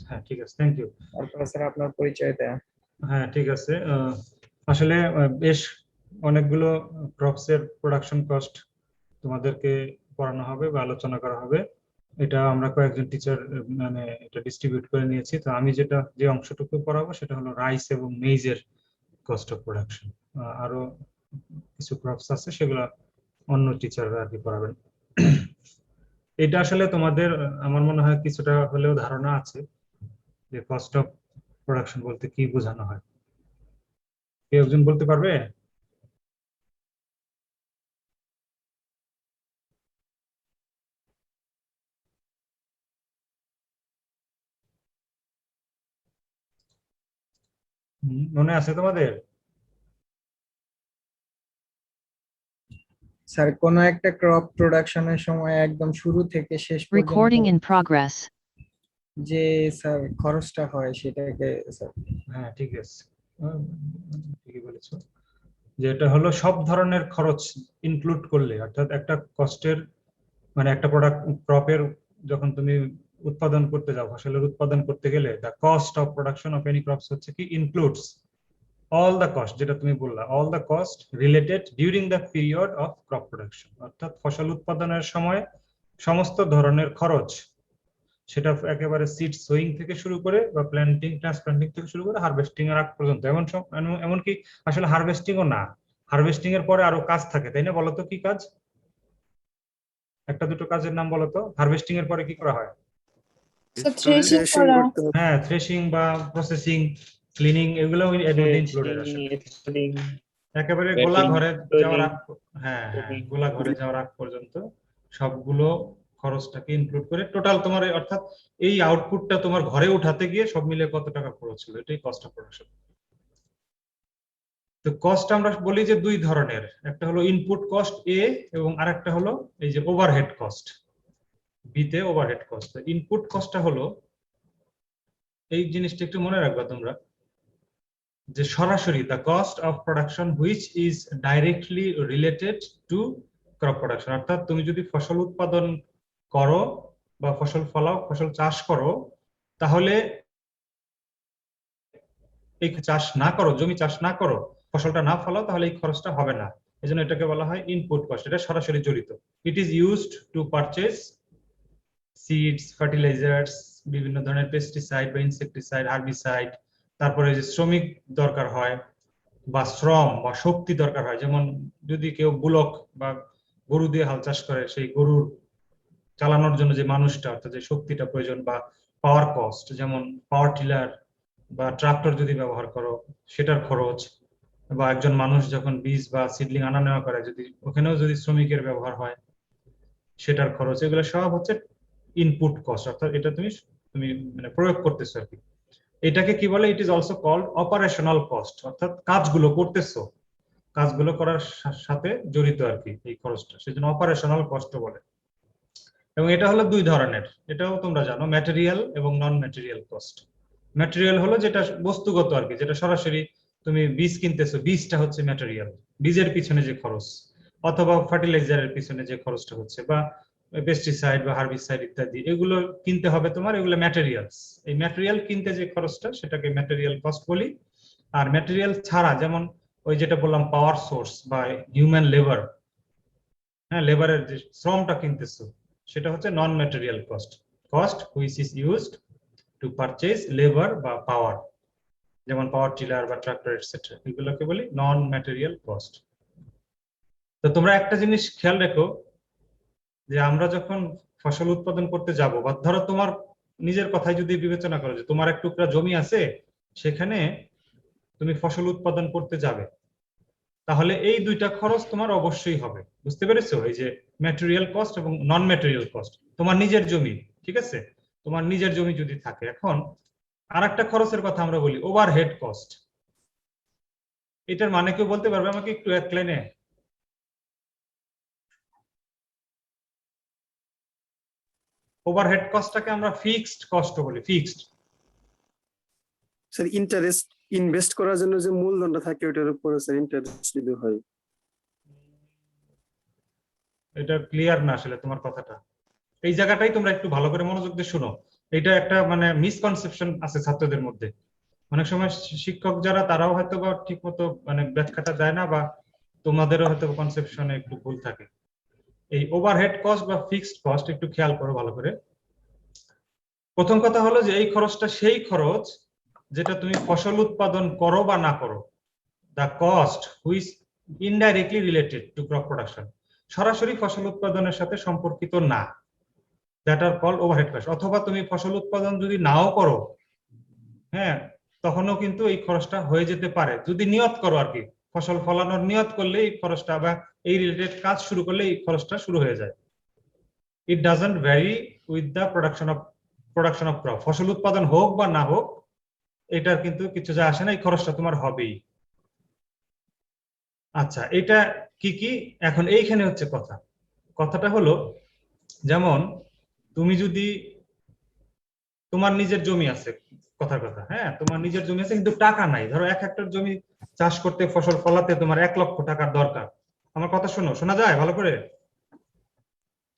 হ্যাঁ ঠিক আছে, থ্যাংক ইউ। তারপর স্যার আপনার পরিচয় দেয়া। হ্যাঁ ঠিক আছে, আসলে বেশ অনেকগুলো ক্রপস এর প্রোডাকশন কস্ট তোমাদেরকে পড়ানো হবে বা আলোচনা করা হবে। এটা আমরা কয়েকজন টিচার মানে এটা ডিস্ট্রিবিউট করে নিয়েছি। তো আমি যে অংশটুকু পড়াবো সেটা হলো রাইস এবং মেইজের কস্ট অফ প্রোডাকশন। আরো কিছু ক্রপস আছে সেগুলো অন্য টিচাররা আর কি পড়াবেন। এটা আসলে তোমাদের আমার মনে হয় কিছুটা হলেও ধারণা আছে যে কস্ট অফ প্রোডাকশন বলতে কি বোঝানো হয়। কেউ একজন বলতে পারবে? মনে আছে তোমাদের? স্যার কোন একটা ক্রপ প্রোডাকশনের সময় একদম শুরু থেকে শেষ পর্যন্ত Recording in progress. যে স্যার খরচটা হয় সেটাকে স্যার। হ্যাঁ ঠিক আছে, ঠিকই বলেছো যে এটা হলো সব ধরনের খরচ ইনক্লুড করলে, অর্থাৎ একটা কস্টের মানে একটা প্রোডাক্ট ক্রপের যখন তুমি উৎপাদন করতে যাও, ফসলের উৎপাদন করতে গেলে the cost of production of any crops হচ্ছে কি ইনক্লুডস অল দ্য কস্ট, যেটা তুমি বললা all the cost related during the period of crop production, অর্থাৎ ফসল উৎপাদনের সময় সমস্ত ধরনের খরচ, সেটা একেবারে সিড সোয়িং থেকে শুরু করে বা প্ল্যান্টিং ট্রান্সপ্লান্টিং থেকে শুরু করে হারভেস্টিং এর আগ পর্যন্ত, এমনকি আসলে হারভেস্টিংও না, হারভেস্টিং এর পরে আরো কাজ থাকে, তাই না? বলতো কি কাজ, একটা দুটো কাজের নাম বলতো। হারভেস্টিং এর পরে কি করা হয়? হ্যাঁ, থ্রেশিং বা প্রসেসিং, ক্লিনিং, এগুলো ইনক্লুডেড আসলে। একেবারে গোলা ঘরে যাওয়ার আগ, হ্যাঁ হ্যাঁ, গোলা ঘরে যাওয়ার আগ পর্যন্ত সবগুলো খরচটাকে ইনক্লুড করে টোটাল তোমার, অর্থাৎ এই আউটপুটটা তোমার ঘরে উঠাতে গিয়ে সব মিলে কত টাকা খরচ হলো, এটাই কস্ট অফ প্রোডাকশন। তো কস্ট আমরা বলি যে দুই ধরনের, একটা হলো ইনপুট কস্ট এ এবং আরেকটা হলো এই যে ওভারহেড কস্ট বি তে। ওভারহেড কস্ট, ইনপুট কস্টটা হলো, এই জিনিসটা একটু মনে রাখবা তোমরা, যে সরাসরি the cost of production which is directly related to crop production, অর্থাৎ তুমি যদি ফসল উৎপাদন করো বা ফসল ফলাও, ফসল চাষ করো, তাহলে এই চাষ না করো, জমি চাষ না করো, ফসলটা না ফলাও, তাহলে এই খরচটা হবে না। এজন্য এটাকে বলা হয় ইনপুট কস্ট, এটা সরাসরি জড়িত। It is used to purchase seeds, fertilisers, বিভিন্ন ধরনের পেস্টিসাইড বা ইনসেক্টিসাইড, হার্বিসাইড, তারপরে যে শ্রমিক দরকার হয় বা শ্রম বা শক্তি দরকার হয়, যেমন যদি কেউ বুলক বা গরু দিয়ে হাল চাষ করে, সেই গরুর চালানোর জন্য যে মানুষটা, অর্থাৎ যে শক্তিটা প্রয়োজন, বা পাওয়ার কস্ট, যেমন পাওয়ার টিলার বা ট্রাক্টর যদি ব্যবহার করো সেটার খরচ, বা একজন মানুষ যখন বীজ বা সিডলিং আনা নেওয়া করে, যদি ওখানেও যদি শ্রমিকের ব্যবহার হয় সেটার খরচ, এগুলো সব হচ্ছে ইনপুট কস্ট, অর্থাৎ এটা তুমি তুমি মানে প্রয়োগ করতেছো আর কি। এটাকে কি বলে? It is also called operational cost, অর্থাৎ কাজগুলো করতেছো, কাজগুলো করার সাথে জড়িত আর কি এই খরচটা, সেজন্য অপারেশনাল কস্ট বলে। এবং এটা হলো দুই ধরনের, এটাও তোমরা জানো, ম্যাটেরিয়াল এবং নন ম্যাটেরিয়াল কস্ট। ম্যাটেরিয়াল হলো যেটা বস্তুগত আর কি, যেটা সরাসরি তুমি বীজ কিনতেছো, বীজটা হচ্ছে ম্যাটেরিয়াল, বীজের পিছনে যে খরচ, অথবা ফার্টিলাইজারের পিছনে যে খরচটা হচ্ছে, বা পেস্টিসাইড বা হার্বিসাইড ইত্যাদি, এগুলো কিনতে হবে তোমার, এগুলো ম্যাটেরিয়ালস। এই ম্যাটেরিয়াল কিনতে যে খরচটা সেটাকে ম্যাটেরিয়াল কস্ট বলি। আর ম্যাটেরিয়াল ছাড়া, যেমন ওই যেটা বললাম পাওয়ার সোর্স বা হিউম্যান লেবার, হ্যাঁ লেবারের যে শ্রমটা কিনতেছো, সেটা হচ্ছে non material cost, cost which is used to purchase labour বা পাওয়ার, যেমন পাওয়ার টিলার বা ট্রাক্টর এটসেট্রা, এগুলোকে বলি নন ম্যাটেরিয়াল কস্ট। তো তোমরা একটা জিনিস খেয়াল রেখো, যে আমরা যখন ফসল উৎপাদন করতে যাব, বা ধরো তোমার নিজের কথাই যদি বিবেচনা করো, যে তোমার এক টুকরা জমি আছে, সেখানে তুমি ফসল উৎপাদন করতে যাবে, তাহলে এই দুইটা খরচ তোমার অবশ্যই হবে। বুঝতে পেরেছো? এই যে ম্যাটেরিয়াল কস্ট এবং নন ম্যাটেরিয়াল কস্ট, তোমার নিজের জমি, ঠিক আছে, তোমার নিজের জমি যদি থাকে। এখন আরেকটা খরচের কথা আমরা বলি ওভারহেড কস্ট। এটার মানে কেউ বলতে পারবে আমাকে একটু এক লাইনে? ওভারহেড কস্টটাকে আমরা ফিক্সড কস্ট বলি, ফিক্সড। স্যার ইন্টারেস্ট ইনভেস্ট করার জন্য যে মূলধনটা থাকে ওটার উপরে স্যার ইন্টারেস্ট যদি হয়। এটা ক্লিয়ার না আসলে তোমার কথাটা, এই জায়গাটাই তোমরা একটু ভালো করে মনোযোগ দিয়ে শোনো। এটা একটা মানে মিসকনসেপশন আছে ছাত্রদের মধ্যে। অনেক সময় শিক্ষক যারা তারাও হয়তো বা ঠিক মতো মানে ব্যাখ্যাটা দেয় না, বা তোমাদেরও হয়তো কনসেপশনে একটু ভুল থাকে। এই ওভারহেড কস্ট বা ফিক্সড কস্ট একটু খেয়াল করো ভালো করে। প্রথম কথা হলো যে এই খরচটা সেই খরচ যেটা তুমি ফসল উৎপাদন করো বা না করো, the cost which indirectly related to crop production, সরাসরি ফসল উৎপাদনের সাথে সম্পর্কিত না, that are called overhead cost. অথবা তুমি ফসল উৎপাদন যদি নাও করো, হ্যাঁ, তখনও কিন্তু এই খরচটা হয়ে যেতে পারে যদি নিয়ত করো আর কি। ফসল ফলানোর নিয়ত করলে এই খরচটা বা এই রিলেটেড কাজ শুরু করলে এই খরচটা শুরু হয়ে যায়। It doesn't vary with the production of crop, ফসল উৎপাদন হোক বা না হোক এটার কিন্তু কিছু যায় আসে না, এই খরচটা তোমার হবেই। আচ্ছা, এটা কি কি এখন এইখানে হচ্ছে কথাটা হলো, যেমন তুমি যদি তোমার নিজের জমি আছে, কথার কথা, হ্যাঁ, তোমার নিজের জমি আছে কিন্তু টাকা নাই, ধরো 1 হেক্টর জমি চাষ করতে ফসল ফলাতে তোমার 1 লক্ষ টাকার দরকার। আমার কথা শোনা যায় ভালো করে?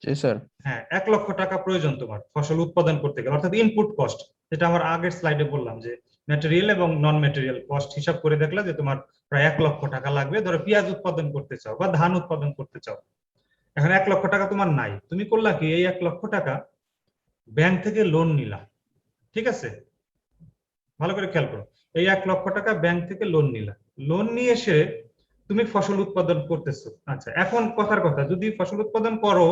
জি স্যার। হ্যাঁ, 1 লক্ষ টাকা প্রয়োজন তোমার ফসল উৎপাদন করতে গেলে, অর্থাৎ ইনপুট কস্ট, যেটা আমার আগের স্লাইডে বললাম যে ম্যাটেরিয়াল এবং নন ম্যাটেরিয়াল কস্ট হিসাব করে দেখলে যে তোমার প্রায় 1 লক্ষ টাকা লাগবে, ধরো পেঁয়াজ উৎপাদন করতে চাও বা ধান উৎপাদন করতে চাও। এখন 1 লক্ষ টাকা তোমার নাই, তুমি করলা কি, এই 1 লক্ষ টাকা ব্যাংক থেকে লোন নিলা, ঠিক আছে? ভালো করে খেয়াল করো, এই 1 লক্ষ টাকা ব্যাংক থেকে লোন নিলা, লোন নিয়ে এসে তুমি ফসল উৎপাদন করতেছো। আচ্ছা, এখন কথার কথা, যদি ফসল উৎপাদন করো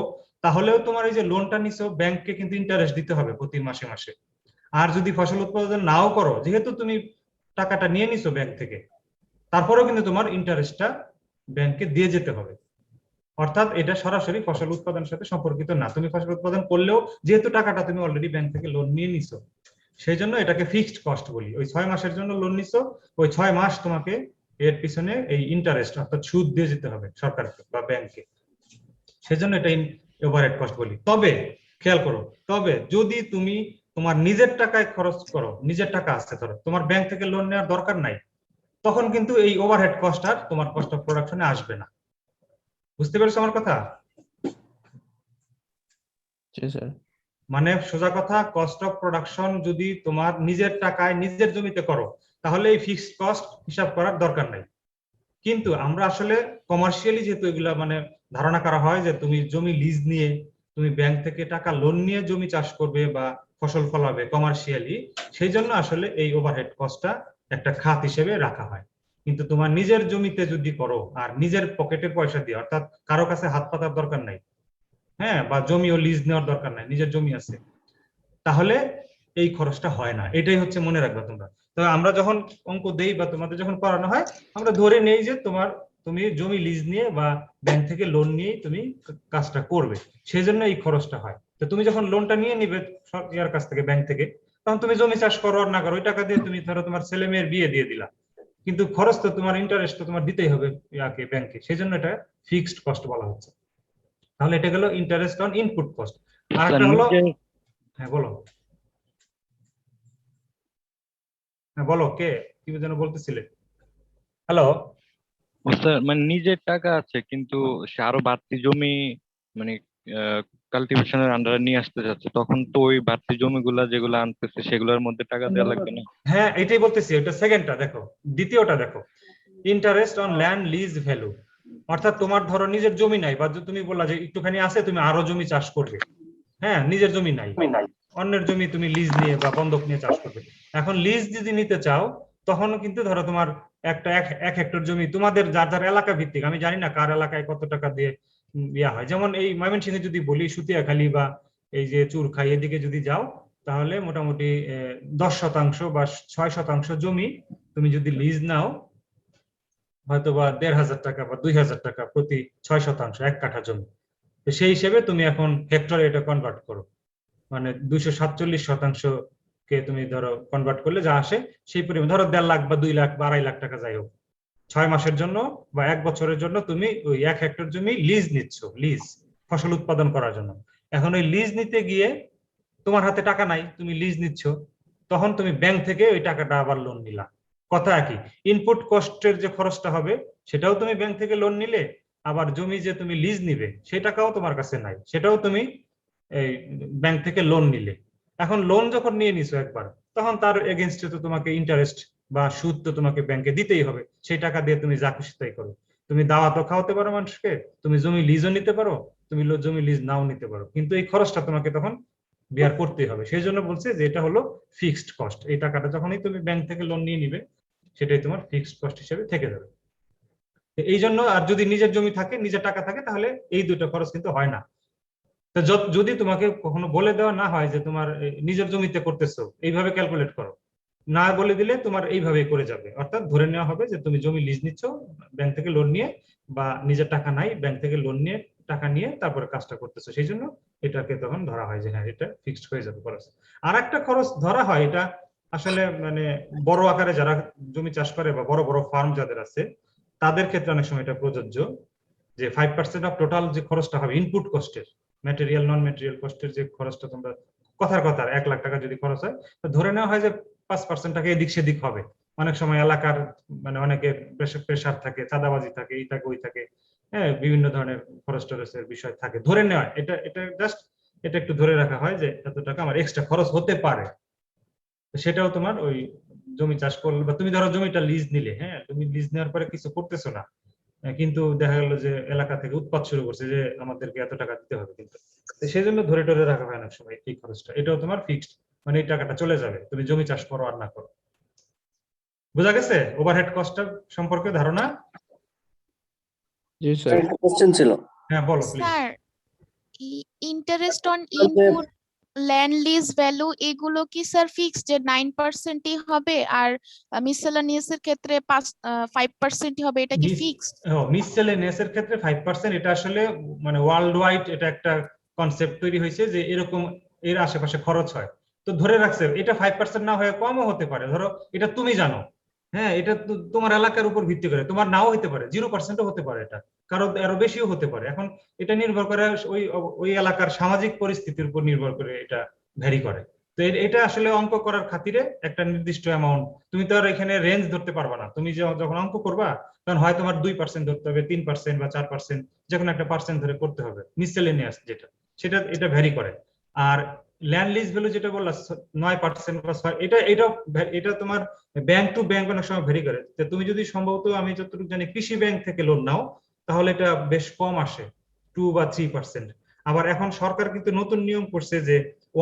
তাহলেও তোমার এই যে লোনটা নিছো ব্যাংককে কিন্তু ইন্টারেস্ট দিতে হবে প্রতি মাসে মাসে। আর যদি ফসল উৎপাদন নাও করো, যেহেতু তুমি টাকাটা নিয়ে নিছো ব্যাংক থেকে, তারপরেও কিন্তু তোমার ইন্টারেস্টটা ব্যাংকে দিয়ে যেতে হবে। অর্থাৎ এটা সরাসরি ফসল উৎপাদনের সাথে সম্পর্কিত না, তুমি ফসল উৎপাদন করলেও যেহেতু টাকাটা তুমি অলরেডি ব্যাংক থেকে লোন নিয়ে নিছো, সেই জন্য এটাকে ফিক্সড কস্ট বলি। ওই 6 মাসের জন্য লোন নিছো, ওই 6 মাস তোমাকে এর পিছনে এই ইন্টারেস্ট অর্থাৎ সুদ দিয়ে যেতে হবে সরকারকে বা ব্যাংকে, সেজন্য এটা ওভারহেড কস্ট বলি। তবে খেয়াল করো, তবে যদি তুমি তোমার নিজের টাকায় খরচ করো, নিজের টাকা আছে ধরো, তোমার ব্যাংক থেকে লোন নেওয়ার দরকার নাই, তখন কিন্তু এই ওভারহেড কস্ট আর তোমার কস্ট অফ প্রোডাকশনে আসবে না। বুঝতে পেরেছো আমার কথা? জি স্যার। মানে সোজা কথা, কস্ট অফ প্রোডাকশন যদি তোমার নিজের টাকায় নিজের জমিতে করো তাহলে এই ফিক্সড কস্ট হিসাব করার দরকার নাই। কিন্তু আমরা আসলে কমার্শিয়ালি যেহেতু এগুলা মানে ধারণা করা হয় যে তুমি জমি লিজ নিয়ে তুমি ব্যাংক থেকে টাকা লোন নিয়ে জমি চাষ করবে বা ফসল ফলাবে কমার্শিয়ালি, সেই জন্য আসলে এই ওভারহেড কস্টটা একটা খাত হিসেবে রাখা হয়। কিন্তু তোমার নিজের জমিতে যদি করো আর নিজের পকেটের পয়সা দিয়ে, অর্থাৎ কারো কাছে হাত পাতার দরকার নাই, হ্যাঁ, বা জমিও লিজ নেওয়ার দরকার নাই, নিজের জমি আছে, তাহলে এই খরচটা হয় না। এটাই হচ্ছে মনে রাখবা তোমরা। তো আমরা যখন অঙ্ক দেই বা তোমাদের যখন করানো হয়, আমরা ধরে নেই যে তুমি জমি লিজ নিয়ে বা ব্যাংক থেকে লোন নিয়ে তুমি কাজটা করবে, সেই জন্য এই খরচটা হয়। তো তুমি যখন লোনটা নিয়ে নিবে ইয়ার কাছ থেকে, ব্যাংক থেকে, তখন তুমি জমি চাষ করো আর না করো, ওই টাকা দিয়ে তুমি ধরো তোমার ছেলে মেয়ের বিয়ে দিয়ে দিলা, কিন্তু খরচ তো তোমার, ইন্টারেস্ট তো তোমার দিতেই হবে ইয়াকে, ব্যাংকে, সেই জন্য এটা ফিক্সড কস্ট বলা হচ্ছে। তাহলে এটা গেল ইন্টারেস্ট অন ইনপুট কস্ট। আর একটা হলো, হ্যাঁ বলো, হ্যাঁ বলো, কে কি যেন বলতেছিলে? হ্যালো? স্যার মানে নিজের টাকা আছে কিন্তু সে আরো বাড়তি জমি মানে কাল্টিভেশনের আন্ডারে নিয়ে আসতে যাচ্ছে, তখন তো ওই বাড়তি জমিগুলা যেগুলো আনতেছে সেগুলোর মধ্যে টাকা দেওয়া লাগবে না? হ্যাঁ, এটাই বলতেছি, এটা সেকেন্ডটা দেখো, দ্বিতীয়টা দেখো, interest on land lease value. অর্থাৎ তোমার ধরো নিজের জমি নাই, বা তুমি বললা যে একটুখানি আছে, তুমি আরো জমি চাষ করবে, হ্যাঁ, নিজের জমি নাই, অন্যের জমি তুমি লিজ নিয়ে বা বন্ধক নিয়ে চাষ করবে। এখন লিজ যদি নিতে চাও, তখন কিন্তু ধরো তোমার একটা 1 হেক্টর জমি, তোমাদের যার যার এলাকা ভিত্তিক, আমি জানি না কার এলাকায় কত টাকা দিয়ে ইয়া হয়। যেমন এই ময়মনসিংহে যদি বলি, সুতিয়াখালী বা এই যে চুরখাই এদিকে যদি যাও, তাহলে মোটামুটি 10% বা 6% জমি তুমি যদি লিজ নাও, হয়তো বা 1,500 টাকা বা 2,000 টাকা প্রতি 6% 1 কাঠা জমি। তো সেই হিসেবে তুমি এখন হেক্টরে এটা কনভার্ট করো, মানে 247% কে তুমি ধরো কনভার্ট করলে যা আসে সেই পরিমাণ, ধরো 1.5 লাখ বা 2 লাখ বা 2.5 লাখ টাকা যাই হোক, 6 মাসের জন্য বা 1 বছরের জন্য তুমি ওই 1 হেক্টর জমি লিজ নিচ্ছ, লিজ ফসল উৎপাদন করার জন্য। এখন ওই লিজ নিতে গিয়ে তোমার হাতে টাকা নাই, তুমি লিজ নিচ্ছ, তখন তুমি ব্যাংক থেকে ওই টাকাটা আবার লোন নিলা। কথা একই, ইনপুট কস্টের যে খরচটা হবে সেটাও তুমি ব্যাংক থেকে লোন নিলে, আবার জমি যে তুমি লিজ নিবে সেই টাকাও তোমার কাছে নাই, সেটাও তুমি এই ব্যাংক থেকে লোন নিলে। এখন লোন যখন নিয়ে নিছো একবার, তখন তার এগেনস্টে তো তোমাকে ইন্টারেস্ট বা সুদ তো তোমাকে ব্যাংকে দিতেই হবে। সেই টাকা দিয়ে তুমি যা খুশি তাই করো। তুমি দাওয়াতও খাওয়াতে পারো মানুষকে, তুমি জমি লিজও নিতে পারো, তুমি জমি লিজ নাও নিতে পারো, কিন্তু এই খরচটা তোমাকে তখন বিয়ার করতেই হবে। সেই জন্য বলছে যে এটা হলো ফিক্সড কস্ট। এই টাকাটা যখনই তুমি ব্যাংক থেকে লোন নিয়ে নিবে, সেটাই তোমার ফিক্সড কস্ট হিসেবে থেকে যাবে। এই জন্য আর যদি নিজের জমি থাকে, নিজের টাকা থাকে, তাহলে এই দুটো খরচ কিন্তু হয় না। তো যদি তোমাকে কখনো বলে দেওয়া না হয় যে তোমার নিজের জমিতে করতেছো, এইভাবে ক্যালকুলেট করো, না বলে দিলে তোমার এইভাবেই করে যাবে। অর্থাৎ ধরে নেওয়া হবে যে তুমি জমি লিজ নিচ্ছ ব্যাংক থেকে লোন নিয়ে, বা নিজের টাকা নাই, ব্যাংক থেকে লোন নিয়ে টাকা নিয়ে তারপরে কাজটা করতেছো। সেই জন্য এটাকে তখন ধরা হয় যে হ্যাঁ, এটা ফিক্সড হয়ে যাবে খরচ। আর একটা খরচ ধরা হয়, এটা আসলে মানে বড় আকারে যারা জমি চাষ করে বা বড় বড় ফার্ম যাদের আছে, তাদের ক্ষেত্রে অনেক সময় এটা প্রযোজ্য, যে 5% অফ টোটাল যে খরচটা হবে ইনপুট কস্টের, ম্যাটেরিয়াল নন ম্যাটেরিয়াল কস্টের যে খরচটা, তোমরা কথার 1 লাখ টাকা যদি খরচ হয়, তো ধরে নেওয়া হয় যে 5% টাকা এদিক সেদিক হবে। অনেক সময় এলাকার মানে অনেকের প্রেশার থাকে, চাঁদাবাজি থাকে, এই থাকে ওই থাকে, হ্যাঁ, বিভিন্ন ধরনের খরচ টরচের বিষয় থাকে। ধরে নেওয়া, এটা এটা জাস্ট এটা একটু ধরে রাখা হয় যে এত টাকা আমার এক্সট্রা খরচ হতে পারে। তো সেটাও তোমার ওই জমি চাষ করলে, বা তুমি ধরো জমিটা লিজ নিলে, হ্যাঁ, তুমি লিজ নেওয়ার পরে কিছু করতেছো না, কিন্তু দেখা গেল যে এলাকা থেকে উৎপাত শুরু করছে যে আমাদেরকে এত টাকা দিতে হবে, কিন্তু তো সেই জন্য ধরে টরে রাখা হয় অনেক সময় এই খরচটা। এটাও তোমার ফিক্সড, মানে এই টাকাটা চলে যাবে তুমি জমি চাষ করো আর না করো। বোঝা গেছে ওভারহেড কস্টটা সম্পর্কে ধারণা? জি স্যার। একটা কোশ্চেন ছিল হ্যাঁ, বলো প্লিজ। স্যার, ইন্টারেস্ট অন যে ইনপুট, ল্যান্ড লিজ ভ্যালু, এগুলো কি স্যার ফিক্স যে 9%ই হবে, আর মিসেলানিয়াস এর ক্ষেত্রে 5%ই হবে, এটা কি ফিক্স? মিসসেলেনিয়াস এর ক্ষেত্রে 5%, এটা আসলে মানে ওয়ার্ল্ড ওয়াইড এটা একটা কনসেপ্ট তৈরি হয়েছে যে এরকম এর আশেপাশে খরচ হয়। তো ধরে রাখছে এটা 5% না হয়ে কমও হতে পারে। ধরো এটা তুমি জানো, হ্যাঁ, এটা তোমার এলাকার উপর ভিত্তি করে, তোমার নাও হতে পারে, 0%ও হতে পারে, এটা কারো আরো বেশিও হতে পারে। এখন এটা নির্ভর করে ওই ওই এলাকার সামাজিক পরিস্থিতির উপর নির্ভর করে এটা ভ্যারি করে। তো এটা আসলে অঙ্ক করার খাতিরে একটা নির্দিষ্ট অ্যামাউন্ট, তুমি তো আর এখানে রেঞ্জ ধরতে পারবা না। তুমি যখন অঙ্ক করবা, তখন হয় তোমার 2% ধরতে হবে, 3% বা 4%, যে কোনো একটা পার্সেন্ট ধরে করতে হবে। মিসসেলেনিয়াস যেটা, সেটা এটা ভ্যারি করে। আর ল্যান্ড লিজ ভ্যালু যেটা বললা 9% বা 6, এটা তোমার ব্যাংক টু ব্যাংক অনেক সময় ভ্যারি করে। তো তুমি যদি সম্ভবত, আমি যতটুকু জানি, কৃষি ব্যাংক থেকে লোন নাও, তাহলে এটা বেশ কম আসে, 2 বা 3%। আবার এখন সরকার কিন্তু নতুন নিয়ম করছে যে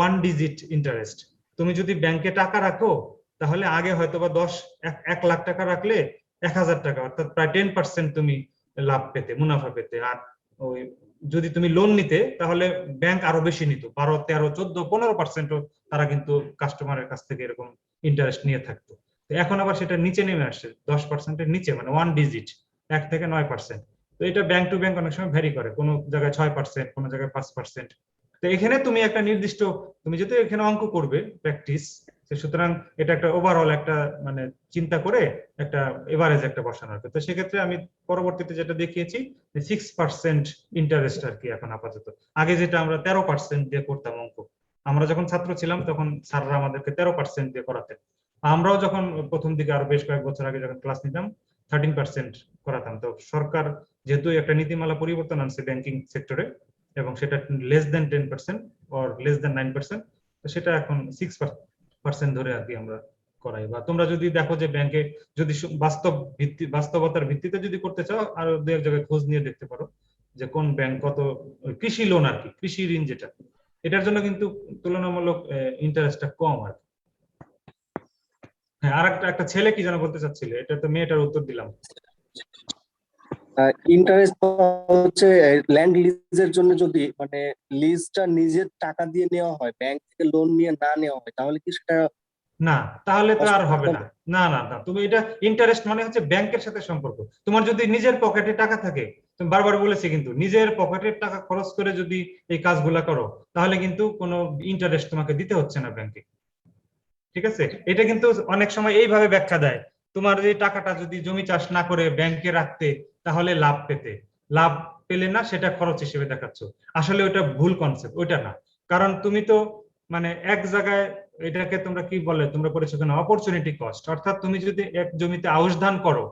1 ডিজিট ইন্টারেস্ট। তুমি যদি ব্যাংকে টাকা রাখো, তাহলে আগে হয়তো বা 1 লাখ টাকা রাখলে 1,000 টাকা, অর্থাৎ প্রায় 10% তুমি লাভ পেতে, মুনাফা পেতে। আর ওই যদি তুমি লোন নিতে, তাহলে ব্যাংক আরো বেশি নিত, 12, 13, 14, 15%ও তারা কিন্তু কাস্টমারের কাছ থেকে এরকম ইন্টারেস্ট নিয়ে থাকতো। তো এখন আবার সেটা নিচে নেমে আসছে 10%-এর নিচে, মানে 1 ডিজিট, 1 থেকে 9%। তো এটা ব্যাংক টু ব্যাংক অনেক সময় ভ্যারি করে, কোনো জায়গায় 6%, কোনো জায়গায় 5%। তো এখানে তুমি একটা নির্দিষ্ট, তুমি যদি এখানে অঙ্ক করবে প্র্যাকটিস, সুতরাং এটা একটা ওভারঅল একটা মানে চিন্তা করে একটা এভারেজ একটা বসানো হবে। তো সেক্ষেত্রে আমি পরবর্তীতে যেটা দেখিয়েছি, 6% ইন্টারেস্ট আর কি এখন আপাতত। আগে যেটা আমরা 13% দিয়ে করতাম অঙ্ক, আমরা যখন ছাত্র ছিলাম তখন স্যাররা আমাদেরকে 13% দিয়ে করাতেন। আমরাও যখন প্রথম দিকে আরো বেশ কয়েক বছর আগে যখন ক্লাস নিতাম, 13% করাতাম। তো সরকার যেহেতু একটা নীতিমালা পরিবর্তন আনছে ব্যাংকিং সেক্টরে, এবং সেটা less than 10% or less than 9%, তো সেটা এখন 6% ধরে আর কি আমরা করাই। বা তোমরা যদি দেখো যে ব্যাংকে যদি বাস্তবতার ভিত্তিতে যদি করতে চাও, আরো দু এক জায়গায় খোঁজ নিয়ে দেখতে পারো যে কোন ব্যাংক কত, কৃষি লোন আর কি, কৃষি ঋণ যেটা, এটার জন্য কিন্তু তুলনামূলক ইন্টারেস্টটা কম আর কি। হ্যাঁ, আর একটা ছেলে কি যেন বলতে চাচ্ছিল, এটা তো মেয়েটার উত্তর দিলাম। ইন্টারেস্ট হচ্ছে ল্যান্ড লিজের জন্য যদি মানে লিজটা নিজের টাকা দিয়ে নেওয়া হয়, ব্যাংক থেকে লোন নিয়ে না নেওয়া হয়, তাহলে কি সেটা না, তাহলে তো আর হবে না। না না না, তুমি এটা ইন্টারেস্ট মানে হচ্ছে ব্যাংকের সাথে সম্পর্ক। তোমার যদি নিজের পকেটে টাকা থাকে, তুমি বারবার বলেছি, কিন্তু নিজের পকেটের টাকা খরচ করে যদি এই কাজগুলা করো, তাহলে কিন্তু কোনো ইন্টারেস্ট তোমাকে দিতে হচ্ছে না ব্যাংকে। ঠিক আছে, এটা কিন্তু অনেক সময় এইভাবে ব্যাখ্যা দেয়, তোমার এই টাকাটা যদি জমি চাষ না করে ব্যাংকে রাখতে, তাহলে লাভ পেতে, লাভ পেলে না, সেটা খরচ হিসেবে দেখাচ্ছ। আসলে ওটা ভুল কনসেপ্ট, ওইটা না। কারণ তুমি তো মানে এক জায়গায়, এটাকে তোমরা কি বলে, তোমরা পড়েছো কেন, অপরচুনিটি কস্ট। অর্থাৎ তুমি যদি এক জমিতে আউশ ধান করো,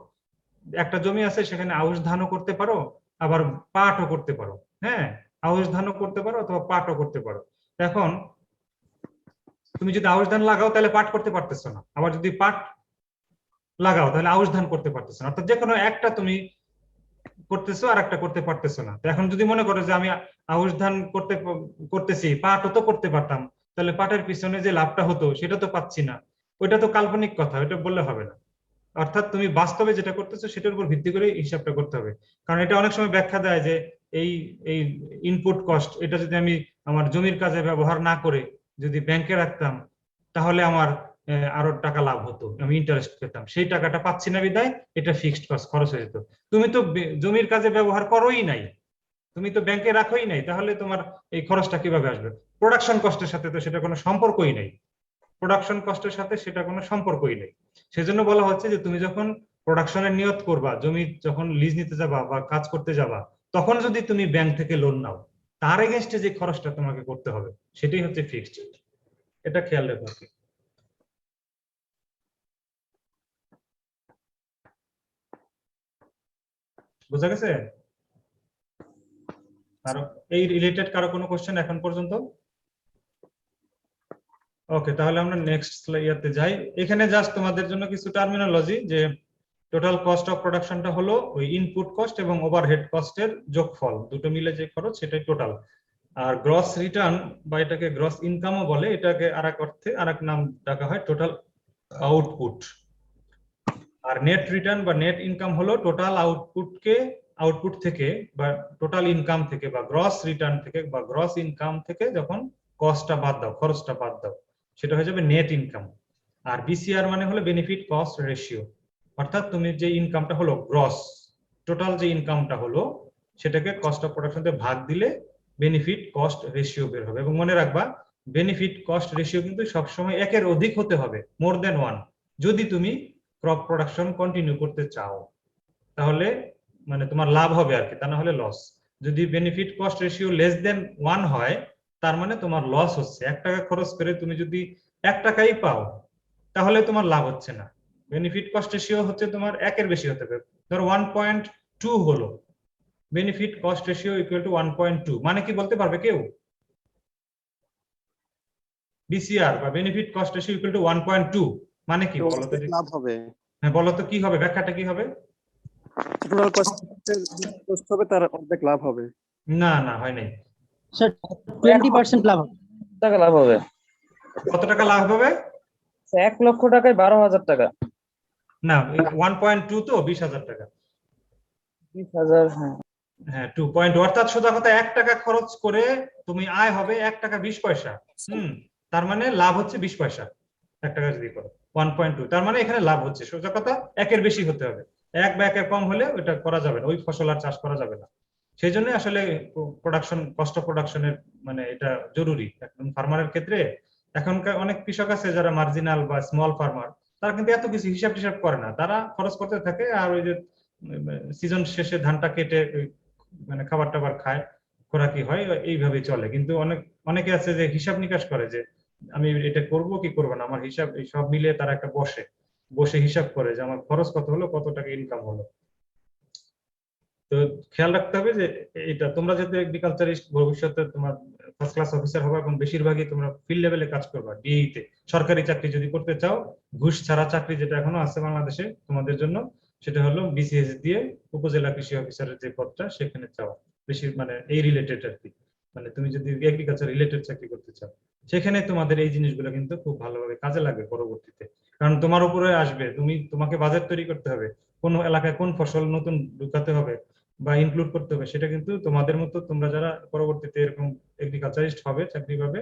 একটা জমি আছে সেখানে আউশ ধানও করতে পারো, আবার পাটও করতে পারো। হ্যাঁ, আউশ ধানও করতে পারো অথবা পাটও করতে পারো। এখন তুমি যদি আউশ ধান লাগাও তাহলে পাট করতে পারতেছো না, আবার যদি পাট লাগাও তাহলে আউশ ধান করতে পারতেছো না, অর্থাৎ যে কোনো একটা তুমি করতেছো আর একটা করতে পারতেছো না। তো এখন যদি মনে করো যে আমি আউশ ধান করতেছি, পাটও তো করতে পারতাম, তাহলে পাটের পিছনে যে লাভটা হতো সেটা তো পাচ্ছি না, ওইটা তো কাল্পনিক কথা, ওইটা বললে হবে না। অর্থাৎ তুমি বাস্তবে যেটা করতেছো সেটার উপর ভিত্তি করে হিসাবটা করতে হবে। কারণ এটা অনেক সময় ব্যাখ্যা দেয় যে এই এই ইনপুট কস্ট, এটা যদি আমি আমার জমির কাজে ব্যবহার না করে যদি ব্যাংকে রাখতাম তাহলে আমার আরো টাকা লাভ হতো, আমি ইন্টারেস্ট পেতাম, সেই টাকাটা পাচ্ছি না বিদায় এটা ফিক্সড কস্ট খরচ হয়ে যেত। তুমি তো জমির কাজে ব্যবহার করোই নাই, তুমি তো ব্যাংকে রাখোই নাই, তাহলে তোমার এই খরচটা কিভাবে আসবে? প্রোডাকশন কস্টের সাথে তো সেটা কোনো সম্পর্কই নেই, প্রোডাকশন কস্টের সাথে সেটা কোনো সম্পর্কই নেই। সেজন্য বলা হচ্ছে যে তুমি যখন প্রোডাকশনের নিয়ত করবা, জমি যখন লিজ নিতে যাবা বা কাজ করতে যাবা, তখন যদি তুমি ব্যাংক থেকে লোন নাও, তার এগেনস্টে যে খরচটা তোমাকে করতে হবে সেটাই হচ্ছে ফিক্সড। এটা খেয়াল রাখো আর কি। বোঝা গেছে? আর এই রিলেটেড কারো কোনো কোশ্চেন এখন পর্যন্ত? ওকে, তাহলে আমরা নেক্সট স্লাইডে যাই। এখানে জাস্ট তোমাদের জন্য কিছু টার্মিনোলজি, যে টোটাল কস্ট অফ প্রোডাকশনটা হলো ওই ইনপুট কস্ট এবং ওভারহেড কস্টের যোগফল, দুটো মিলে যে খরচ সেটাই টোটাল। আর গ্রস রিটার্ন বা এটাকে গ্রস ইনকামও বলে, এটাকে আরেক অর্থে আরেক নাম ডাকা হয় টোটাল আউটপুট। আর নেট রিটার্ন বা নেট ইনকাম হলো টোটাল আউটপুট থেকে বা টোটাল ইনকাম থেকে বা গ্রস রিটার্ন থেকে বা গ্রস ইনকাম থেকে যখন কস্টটা বাদ দাও, খরচটা বাদ দাও, সেটা হয়ে যাবে নেট ইনকাম। আর বিসিআর মানে হলো বেনিফিট কস্ট রেশিও, অর্থাৎ তুমি যে ইনকামটা হলো গ্রস, টোটাল যে ইনকামটা হলো সেটাকে কস্ট অফ প্রোডাকশন দিয়ে ভাগ দিলে বেনিফিট কস্ট রেশিও বের হবে। এবং মনে রাখবা বেনিফিট কস্ট রেশিও কিন্তু সবসময় একের অধিক হতে হবে, মোর দেন ওয়ান, যদি তুমি ক্রপ প্রোডাকশন কন্টিনিউ করতে চাও, তাহলে মানে তোমার লাভ হবে আর কি, তা না হলে লস। যদি benefit cost ratio less than one হয় তার মানে তোমার লস হচ্ছে। 1 টাকা খরচ করে তুমি যদি 1 টাকাই পাও তাহলে তোমার লাভ হচ্ছে না। বেনিফিট কস্ট রেশিও হচ্ছে তোমার 1-এর বেশি হতে হবে, ধরো 1.2 হলো, benefit cost ratio equal to 1.2 মানে কি বলতে পারবে কেউ? বিসিআর বা benefit cost ratio equal to 1.2 মানে কি বলো তো? লাভ হবে। হ্যাঁ বলো তো কি হবে, ব্যাখ্যাটা কি হবে? টোটাল কস্ট হবে তার অর্ধেক লাভ হবে। না না, হয় নাই। স্যার 20% লাভ হবে। টাকা লাভ হবে। কত টাকা লাভ হবে? 1 লক্ষ টাকায় 12,000 টাকা। না 1.2 তো 20,000 টাকা। 20,000, হ্যাঁ। হ্যাঁ 2.2, অর্থাৎ সোজা কথা 1 টাকা খরচ করে তুমি আয় হবে 1 টাকা 20 পয়সা। তার মানে লাভ হচ্ছে 20 পয়সা 1 টাকা যদি করো 1.2, তার মানে এখানে লাভ হচ্ছে সোজা কথা 1-এর বেশি হতে হবে। 1 বা 1-এর কম হলে ওইটা করা যাবে না, ওই ফসল আর চাষ করা যাবে না। সেই জন্য আসলে প্রোডাকশন, কস্ট অফ প্রোডাকশনের মানে এটা জরুরি একদম ফার্মারের ক্ষেত্রে। এখনকার অনেক কৃষক আছে যারা মার্জিনাল বা স্মল ফার্মার, তারা কিন্তু এত কিছু হিসাব টিসাব করে না, তারা খরচ করতে থাকে আর ওই যে সিজন শেষে ধানটা কেটে মানে খাবার টাবার খায়, খোরাকি হয়, এইভাবেই চলে। কিন্তু অনেকে আছে যে হিসাব নিকাশ করে যে আমি এটা করব কি করবো না, আমার হিসাব এই সব মিলিয়ে তারা একটা বসে হিসাব করে যে আমার খরচ কত হলো, কত টাকা ইনকাম হলো। তো খেয়াল রাখতে হবে যে এটা তোমরা যেহেতু এগ্রিকালচারিস্ট, ভবিষ্যতে তোমার ফার্স্ট ক্লাস অফিসার হবে এবং বেশিরভাগই তোমরা ফিল্ড লেভেলে কাজ করবা, ডিই তে। সরকারি চাকরি যদি করতে চাও, ঘুষ ছাড়া চাকরি যেটা এখনো আছে বাংলাদেশে তোমাদের জন্য, সেটা হলো বিসিএস দিয়ে উপজেলা কৃষি অফিসারের যে পদটা সেখানে চাও, বেশি মানে এই রিলেটেড আর কি। মানে তুমি যদি এগ্রিকালচার রিলেটেড চাকরি করতে চাও, সেখানে তোমাদের এই জিনিসগুলো কিন্তু খুব ভালোভাবে কাজে লাগবে পরবর্তীতে। কারণ তোমার উপরে আসবে, তোমাকে বাজেট তৈরি করতে হবে, কোন এলাকায় কোন ফসল নতুন ঢুকাতে হবে বা ইনক্লুড করতে হবে, সেটা কিন্তু তোমাদের মতো তোমরা যারা পরবর্তীতে এরকম এগ্রিকালচারিস্ট হবে, চাকরি পাবে,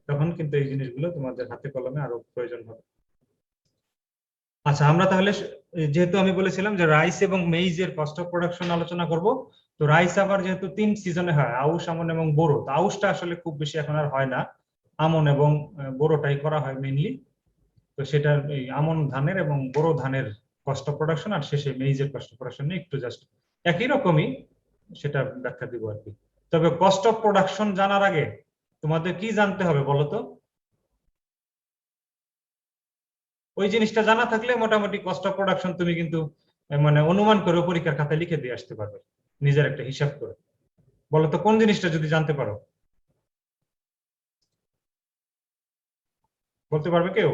তখন কিন্তু এই জিনিসগুলো তোমাদের হাতে কলমে আরো প্রয়োজন হবে। আচ্ছা, আমরা তাহলে যেহেতু আমি বলেছিলাম যে রাইস এবং মেইজের কস্ট অফ প্রোডাকশন আলোচনা করব, তো রাইস আবার যেহেতু 3 সিজনে হয়, আউশ, আমন এবং বোরো, তো আউশটা আসলে খুব বেশি এখন আর হয় না, আমন এবং বোরোটাই করা হয় মেইনলি। তো সেটা এই আমন ধানের এবং বোরো ধানের কস্ট অফ প্রোডাকশন আর শেষে মেইজের কস্ট অফ প্রোডাকশন নিয়ে একটু জাস্ট একই রকমই সেটা ব্যাখ্যা দিব আর কি। তবে কস্ট অফ প্রোডাকশন জানার আগে তোমাদের কি জানতে হবে বলো তো? ওই জিনিসটা জানা থাকলে মোটামুটি কস্ট অফ প্রোডাকশন তুমি কিন্তু মানে অনুমান করে পরীক্ষার খাতায় লিখে দিয়ে আসতে পারবে নিজের একটা হিসাব করে। বলো তো কোন জিনিসটা যদি জানতে পারো? বলতে পারবে কেউ?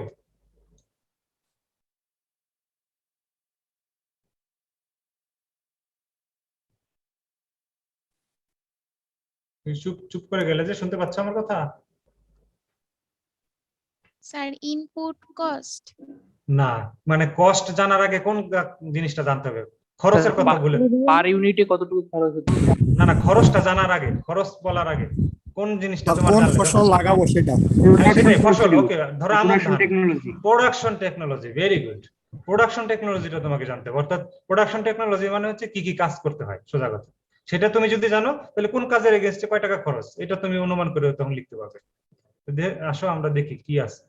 চুপ চুপ করে গেলে যে, শুনতে পাচ্ছ আমার কথা? Sir input cost. না, মানে কস্ট জানার আগে কোন জিনিসটা জানতে হবে? খরচের কথা বলে। পার ইউনিটে কতটুকু খরচ হচ্ছে? না না, খরচটা জানার আগে, খরচ বলার আগে কোন জিনিসটা তোমার কোন জানলে ফসল লাগাবো সেটা। হ্যাঁ, সেটাই ফসল। ওকে, ধরো আমন ধান। Production technology, very good. Production টেকনোলজিটা তোমাকে জানতে হবে। অর্থাৎ প্রোডাকশন টেকনোলজি মানে হচ্ছে কি কি কাজ করতে হয়, সোজা কথা। সেটা তুমি যদি জানো তাহলে কোন কাজের এগেইনস্টে কয় টাকা খরচ, এটা তুমি অনুমান করে তখন লিখতে পারবে। আসো আমরা দেখি কি আছে।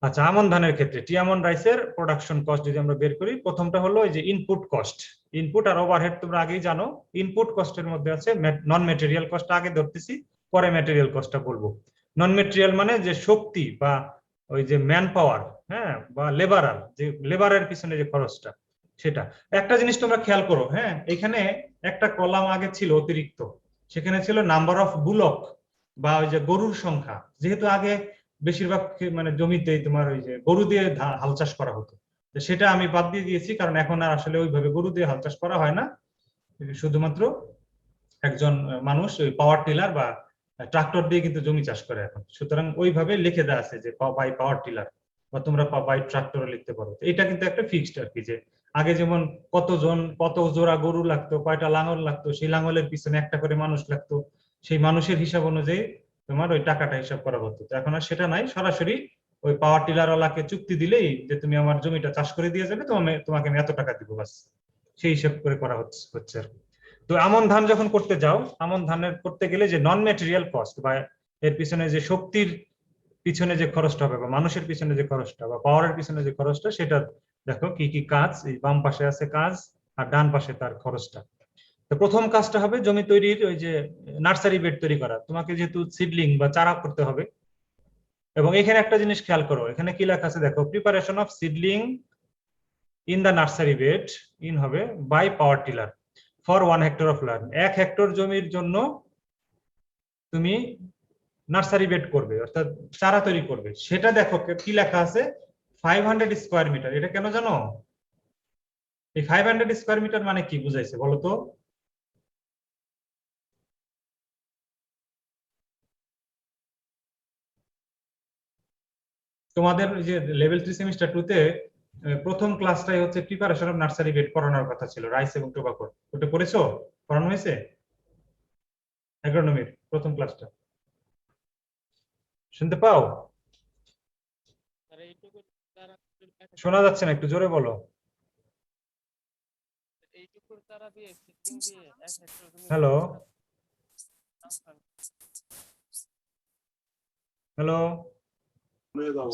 আচ্ছা, আমন ধানের ক্ষেত্রে টিয়ামন রাইসের প্রোডাকশন কস্ট যদি আমরা বের করি, প্রথমটা হলো এই যে ইনপুট কস্ট। ইনপুট আর ওভারহেড তোমরা আগেই জানো। ইনপুট কস্টের মধ্যে আছে নন ম্যাটেরিয়াল কস্ট আগে ধরতেছি, পরে ম্যাটেরিয়াল কস্টটা বলবো। নন ম্যাটেরিয়াল মানে যে শক্তি বা ওই যে ম্যান পাওয়ার, হ্যাঁ, বা লেবারার, যে লেবারের পিছনে যে খরচটা, সেটা। একটা জিনিস তোমরা খেয়াল করো, হ্যাঁ, এখানে একটা কলাম আগে ছিল অতিরিক্ত, সেখানে ছিল নাম্বার অফ বুলক বা ওই যে গরুর সংখ্যা। যেহেতু আগে বেশিরভাগ মানে জমিতে তোমার ওই যে গরু দিয়ে হাল চাষ করা হতো, তো সেটা আমি বাদ দিয়ে দিয়েছি, কারণ এখন আর আসলে ওইভাবে গরু দিয়ে হাল চাষ করা হয় না। শুধুমাত্র একজন মানুষ ওই পাওয়ার টিলার বা ট্রাক্টর দিয়ে কিন্তু জমি চাষ করে এখন। সুতরাং ওইভাবে লিখে দেওয়া আছে যে বাই পাওয়ার টিলার, বা তোমরা বাই ট্রাক্টরও লিখতে পারো। এটা কিন্তু একটা ফিক্সড আর কি, যে আগে যেমন কত জোড়া গরু লাগতো, কয়টা লাঙল লাগতো, সেই লাঙলের পিছনে একটা করে মানুষ লাগতো, সেই মানুষের হিসাব অনুযায়ী তোমার ওই টাকাটা হিসাব করা হতো। তো এখন আর সেটা নাই, সরাসরি ওই পাওয়ার টিলার ওয়ালাকে চুক্তি দিলেই যে তুমি আমার জমিটা চাষ করে দিয়ে যাবে, তোমাকে আমি এত টাকা দিব, বাস সেই হিসাব করে করা হচ্ছে আর কি। তো আমন ধান যখন করতে যাও, আমন ধানের করতে গেলে যে নন ম্যাটেরিয়াল কস্ট বা এর পিছনে যে শক্তির পিছনে যে খরচটা হবে, বা মানুষের পিছনে যে খরচটা, বা পাওয়ারের পিছনে যে খরচটা, সেটা দেখো কি কি কাজ। এই বাম পাশে আছে কাজ, আর ডান পাশে তার খরচটা। তো প্রথম কাজটা হবে জমি তৈরির ওই যে নার্সারি বেড তৈরি করা। তোমাকে যেহেতু সিডলিং বা চারা করতে হবে, এবং এখানে একটা জিনিস খেয়াল করো, এখানে কি লেখা আছে দেখো, preparation of seedling in the nursery bed in হবে by power tiller for 1 hectare of land. 1 hectare জমির জন্য তুমি নার্সারি বেড করবে, অর্থাৎ চারা তৈরি করবে। সেটা দেখো কি লেখা আছে, 500 স্কোয়ার মিটার। এটা কেন জানো? এই 500 স্কোয়ার মিটার মানে কি বুঝাইছে বলো তো? তোমাদের যে লেভেল 3 সেমিস্টার 2 তে প্রথম ক্লাসটাই হচ্ছে প্রিপারেশন অফ নার্সারি বেড পড়ানোর কথা ছিল, রাইস এবং টোবাকো। ওটা পড়েছো? পড়ানো হয়েছে অ্যাগ্রোনমির প্রথম ক্লাসটা? শুনতে পাও? শোনা যাচ্ছে না, একটু জোরে বলো। হ্যালো হ্যালো,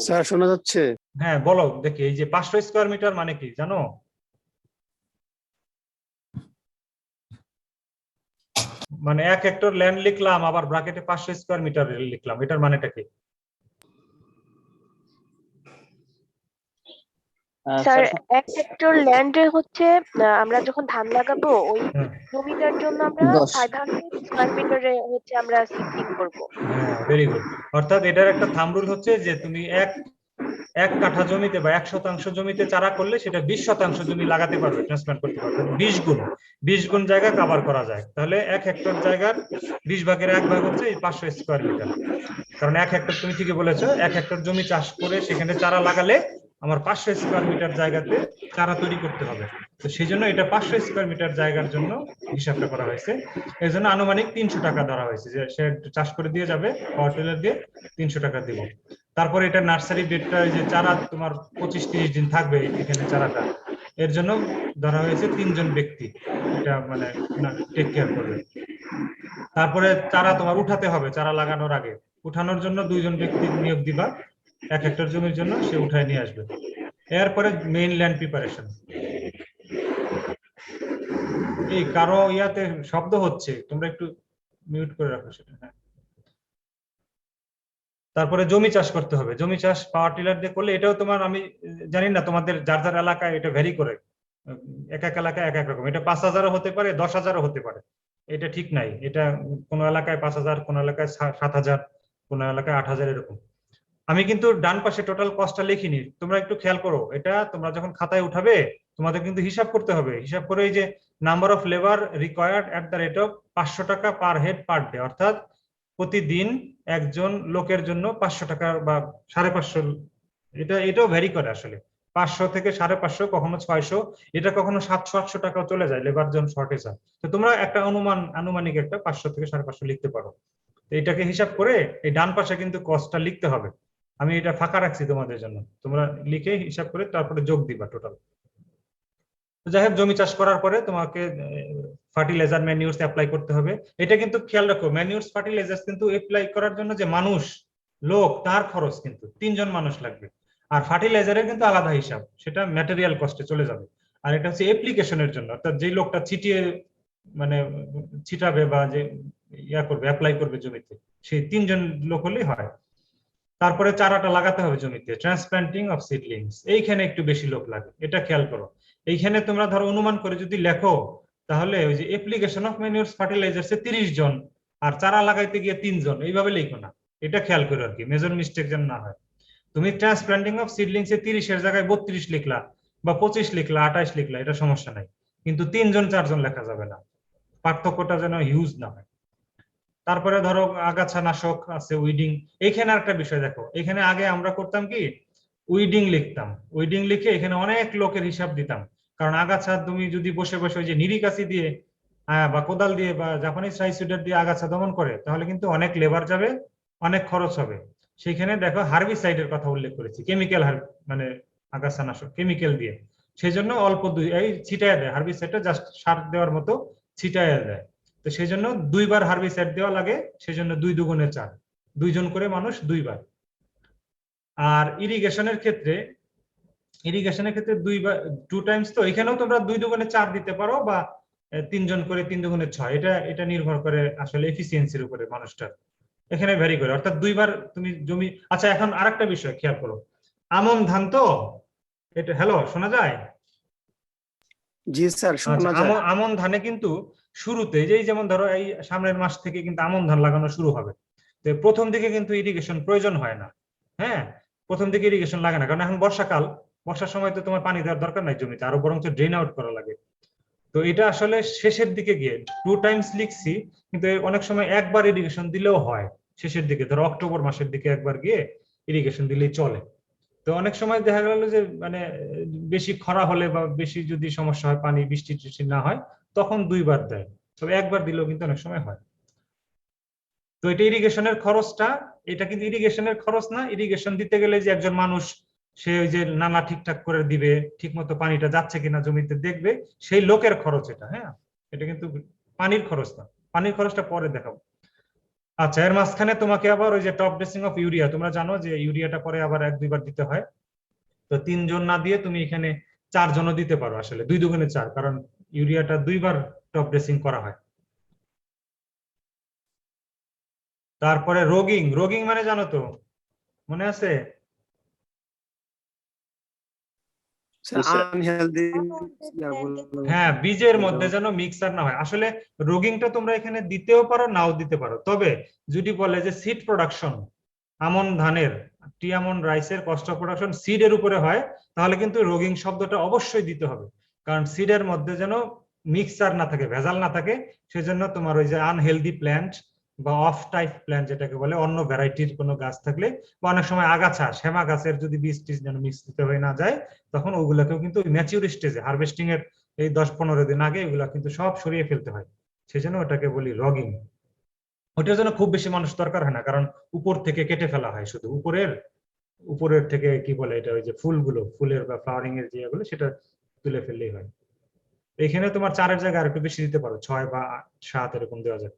স্যার শোনা যাচ্ছে? হ্যাঁ বলো দেখি, এই যে 500 স্কোয়ার মিটার মানে কি জানো? মানে 1 হেক্টর ল্যান্ড লিখলাম, আবার ব্র্যাকেটে 500 স্কোয়ার মিটার লিখলাম, এটার মানেটা কি? স্যার 1 হেক্টর ল্যান্ডে হচ্ছে আমরা যখন ধান লাগাবো ওই হ্যাঁ জমিটার জন্য আমরা 500 স্কয়ার মিটারে হচ্ছে আমরা সিডলিং করব। হ্যাঁ, ভেরি গুড। অর্থাৎ এটার একটা থাম্ব রুল হচ্ছে যে তুমি এক কাঠা জমিতে বা 1% জমিতে চারা করলে সেটা 20% জমি লাগাতে পারবে, ট্রান্সপ্লান্ট করতে পারবে। 20 গুণ জায়গা কভার করা যায়। তাহলে 1 হেক্টর জায়গার 20 ভাগের 1 ভাগ হচ্ছে এই 500 স্কোয়ার মিটার। কারণ 1 হেক্টর, তুমি ঠিকই বলেছো, 1 হেক্টর জমি চাষ করে সেখানে চারা লাগালে আমার 500 স্কোয়ার মিটার জায়গাতে চারা তৈরি করতে হবে। তো সেই জন্য এটা 500 স্কোয়ার মিটার জায়গার জন্য হিসাবটা করা হয়েছে। এই জন্য আনুমানিক 300 টাকা ধরা হয়েছে, যে সে চাষ করে দিয়ে যাবে পাওয়ার টিলার দিয়ে, 300 টাকা দিব। তারপরে এটা নার্সারি বেডটা, যে চারা তোমার 25-30 দিন থাকবে এখানে চারাটা, এর জন্য ধরা হয়েছে 3 জন ব্যক্তি, এটা মানে টেক কেয়ার করবে। তারপরে চারা তোমার উঠাতে হবে, চারা লাগানোর আগে উঠানোর জন্য 2 জন ব্যক্তি নিয়োগ দিবা, 1 হেক্টর জমির জন্য সে উঠায় নিয়ে আসবে। এরপরে মেইন ল্যান্ড প্রিপারেশন। এই কারো ইয়াতে শব্দ হচ্ছে, তোমরা একটু মিউট করে রাখো সেটা। হ্যাঁ, তারপরে জমি চাষ করতে হবে। জমি চাষ পাওয়ার টিলার দিয়ে করলে, এটাও তোমার, আমি জানি না তোমাদের যার যার এলাকায় এটা ভ্যারি করে, এক এক এলাকায় এক এক রকম। এটা 5000ও হতে পারে, 10,000ও হতে পারে, এটা ঠিক নাই। এটা কোন এলাকায় 5000, কোন এলাকায় 7000, কোন এলাকায় 8000, এরকম। আমি কিন্তু ডান পাশে টোটাল কস্টটা লিখিনি, তোমরা একটু খেয়াল করো, এটা তোমরা যখন খাতায় উঠাবে তোমাদের কিন্তু হিসাব করতে হবে। হিসাব করে এই যে number of labour required at the rate of 500 টাকা পার হেড পার ডে, অর্থাৎ প্রতিদিন একজন লোকের জন্য 500 টাকা বা 550, এটাও ভ্যারি করে আসলে, 500 থেকে 550, কখনো 600, এটা কখনো 700-800 টাকাও চলে যায় লেবার জন শর্টেজ হয়। তো তোমরা একটা আনুমানিক একটা 500 থেকে 550 লিখতে পারো। তো এটাকে হিসাব করে এই ডান পাশে কিন্তু কস্টটা লিখতে হবে। আমি এটা ফাঁকা রাখছি তোমাদের জন্য, তোমরা লিখে হিসাব করে তারপরে যোগ দিবা টোটাল। তো যাই হোক, জমি চাষ করার পরে তোমাকে ফার্টিলাইজার ম্যানিউরস অ্যাপ্লাই করতে হবে। এটা কিন্তু খেয়াল রাখো, ম্যানিউরস ফার্টিলাইজার কিন্তু অ্যাপ্লাই করার জন্য যে মানুষ লোক তার খরচ কিন্তু 3 জন মানুষ লাগবে। আর ফার্টিলাইজারের কিন্তু আলাদা হিসাব, সেটা ম্যাটেরিয়াল কস্টে চলে যাবে। আর এটা হচ্ছে অ্যাপ্লিকেশনের জন্য, অর্থাৎ যে লোকটা ছিটিয়ে মানে ছিটাবে বা যে ইয়া করবে অ্যাপ্লাই করবে জমিতে, সেই 3 জন লোক হলেই হয়। তারপরে চারাটা লাগাতে হবে জমিতে, ট্রান্সপ্লান্টিং অফ সিডলিংস, এইখানে একটু বেশি লোক লাগে, এটা খেয়াল করো। এইখানে তোমরা ধরো অনুমান করে যদি লেখো, তাহলে ওই যে অ্যাপ্লিকেশন অফ ম্যানিউরস ফার্টিলাইজারসে 30 জন আর চারা লাগাইতে গিয়ে 3 জন, এইভাবে লিখো না, এটা খেয়াল করো আর কি, মেজর মিস্টেক যেন না হয়। তুমি ট্রান্সপ্লান্টিং অফ সিডলিংসে 30-এর জায়গায় 32 লিখলা বা 25 লিখলা, 28 লিখলা, এটা সমস্যা নাই, কিন্তু 3 জন 4 জন লেখা যাবে না, পার্থক্যটা যেন হিউজ না হয়। তারপরে ধরো আগাছা নাশক আছে, উইডিং। এইখানে একটা বিষয় দেখো, এখানে আগে আমরা করতাম কি, উইডিং লিখতাম, উইডিং লিখে এখানে অনেক লোকের হিসাব দিতাম। কারণ আগাছা তুমি যদি বসে বসে ওই যে নিরিকাশি দিয়ে বা কোদাল দিয়ে বা জাপানিজ রাইসিডার দিয়ে আগাছা দমন করে, তাহলে কিন্তু অনেক লেবার যাবে, অনেক খরচ হবে। সেইখানে দেখো হার্বিসাইডের কথা উল্লেখ করেছি, কেমিক্যাল মানে আগাছা নাশক কেমিক্যাল দিয়ে, সেই জন্য অল্প এই ছিটায় দেয়, হার্বিসাইডটা জাস্ট সার দেওয়ার মতো ছিটায় দেয়। তো সেই জন্য 2 বার হার্বিসাইড দেওয়া লাগে, সেই জন্য 2 দুগুণে 4, 2 জন করে মানুষ 2 বার। আর ইরিগেশনের ক্ষেত্রে 2 বার 2 টাইমস, তো এখানেও তোমরা 2 দুগুণে 4 দিতে পারো বা 3 জন করে 3 দুগুণে 6, এটা নির্ভর করে আসলে এফিসিয়েন্সির উপরে মানুষটার, এখানে ভ্যারি করে, অর্থাৎ 2 বার তুমি জমি। আচ্ছা, এখন আরেকটা বিষয় খেয়াল করো, আমন ধান তো এটা, হ্যালো শোনা যায়? জি স্যার, আচ্ছা, শোনা যায়। আমন ধানে কিন্তু শুরুতে যেমন ধরো এই সামনের মাস থেকে কিন্তু আমন ধান লাগানো শুরু হবে, তো প্রথম দিকে কিন্তু ইরিগেশন প্রয়োজন হয় না। হ্যাঁ, প্রথম দিকে ইরিগেশন লাগে না, কারণ এখন বর্ষাকাল, বর্ষার সময় তো তোমার পানি দেওয়ার দরকার নাই জমিতে, আরো বরঞ্চ ড্রেন আউট করা লাগে। তো এটা আসলে শেষের দিকে গিয়ে 2 টাইমস লিখছি, কিন্তু অনেক সময় একবার ইরিগেশন দিলেও হয়, শেষের দিকে ধরো অক্টোবর মাসের দিকে একবার গিয়ে ইরিগেশন দিলেই চলে। তো অনেক সময় দেখা গেল যে মানে বেশি খরা হলে বা বেশি যদি সমস্যা হয়, পানি বৃষ্টি টিষ্টি না হয়, তখন 2 বার দেয়, তবে একবার দিলেও কিন্তু অনেক সময় হয়। তো এটা ইরিগেশনের খরচটা, এটা কিন্তু ইরিগেশনের খরচ না, ইরিগেশন দিতে গেলে যে একজন মানুষ সে ওই যে নালা ঠিকঠাক করে দিবে, ঠিক মতো পানিটা যাচ্ছে কিনা জমিতে দেখবে, সেই লোকের খরচ এটা। হ্যাঁ, এটা কিন্তু পানির খরচ না, পানির খরচটা পরে দেখাবো। আচ্ছা, এর মাঝখানে তোমাকে আবার ওই যে টপ ড্রেসিং অফ ইউরিয়া, তোমরা জানো যে ইউরিয়াটা পরে আবার 1-2 বার দিতে হয়। তো 3 জন না দিয়ে তুমি এখানে 4 জনও দিতে পারো, আসলে 2 দুগুণে 4, কারণ ইউরিয়াটা 2 বার টপ ড্রেসিং করা হয়। তারপরে রোগিং মানে জানো তো, মনে আছে? আনহেলদি। হ্যাঁ, বীজের মধ্যে যেন মিক্সার না হয়। আসলে রোগিংটা তোমরা এখানে দিতেও পারো, নাও দিতে পারো, তবে যদি বলে যে সিড প্রোডাকশন, আমন ধানের, টি আমন রাইসের কস্ট অফ প্রোডাকশন সিডের উপরে হয়, তাহলে কিন্তু রোগিং শব্দটা অবশ্যই দিতে হবে, কারণ সিডের মধ্যে যেন মিক্সার না থাকে, ভেজাল না থাকে। সেজন্য তোমার ওই যে আনহেলদি প্ল্যান্ট বা অফ টাইপ প্ল্যান্ট যেটাকে বলে, অন্য ভ্যারাইটির কোনো গাছ থাকলে, বা অনেক সময় আগাছা শ্যামা গাছের যদি বীজ টিজ যেন মিক্স দিতে হয়ে না যায়, তখন ওগুলাকেও কিন্তু ম্যাচিউর স্টেজে হারভেস্টিং এর এই 10-15 দিন আগে এগুলা কিন্তু সব সরিয়ে ফেলতে হয়, সেজন্য ওটাকে বলি রগিং। ওটার জন্য খুব বেশি মানুষ দরকার হয় না, কারণ উপর থেকে কেটে ফেলা হয়, শুধু উপরের থেকে কি বলে এটা, ওই যে ফুলের বা ফ্লাওয়ারিং এর যেগুলো, সেটা তুলে ফেললেই হয়। এখানে তোমার 4-এর জায়গায় আর একটু বেশি দিতে পারো, 6 বা 7 এরকম দেওয়া যায়।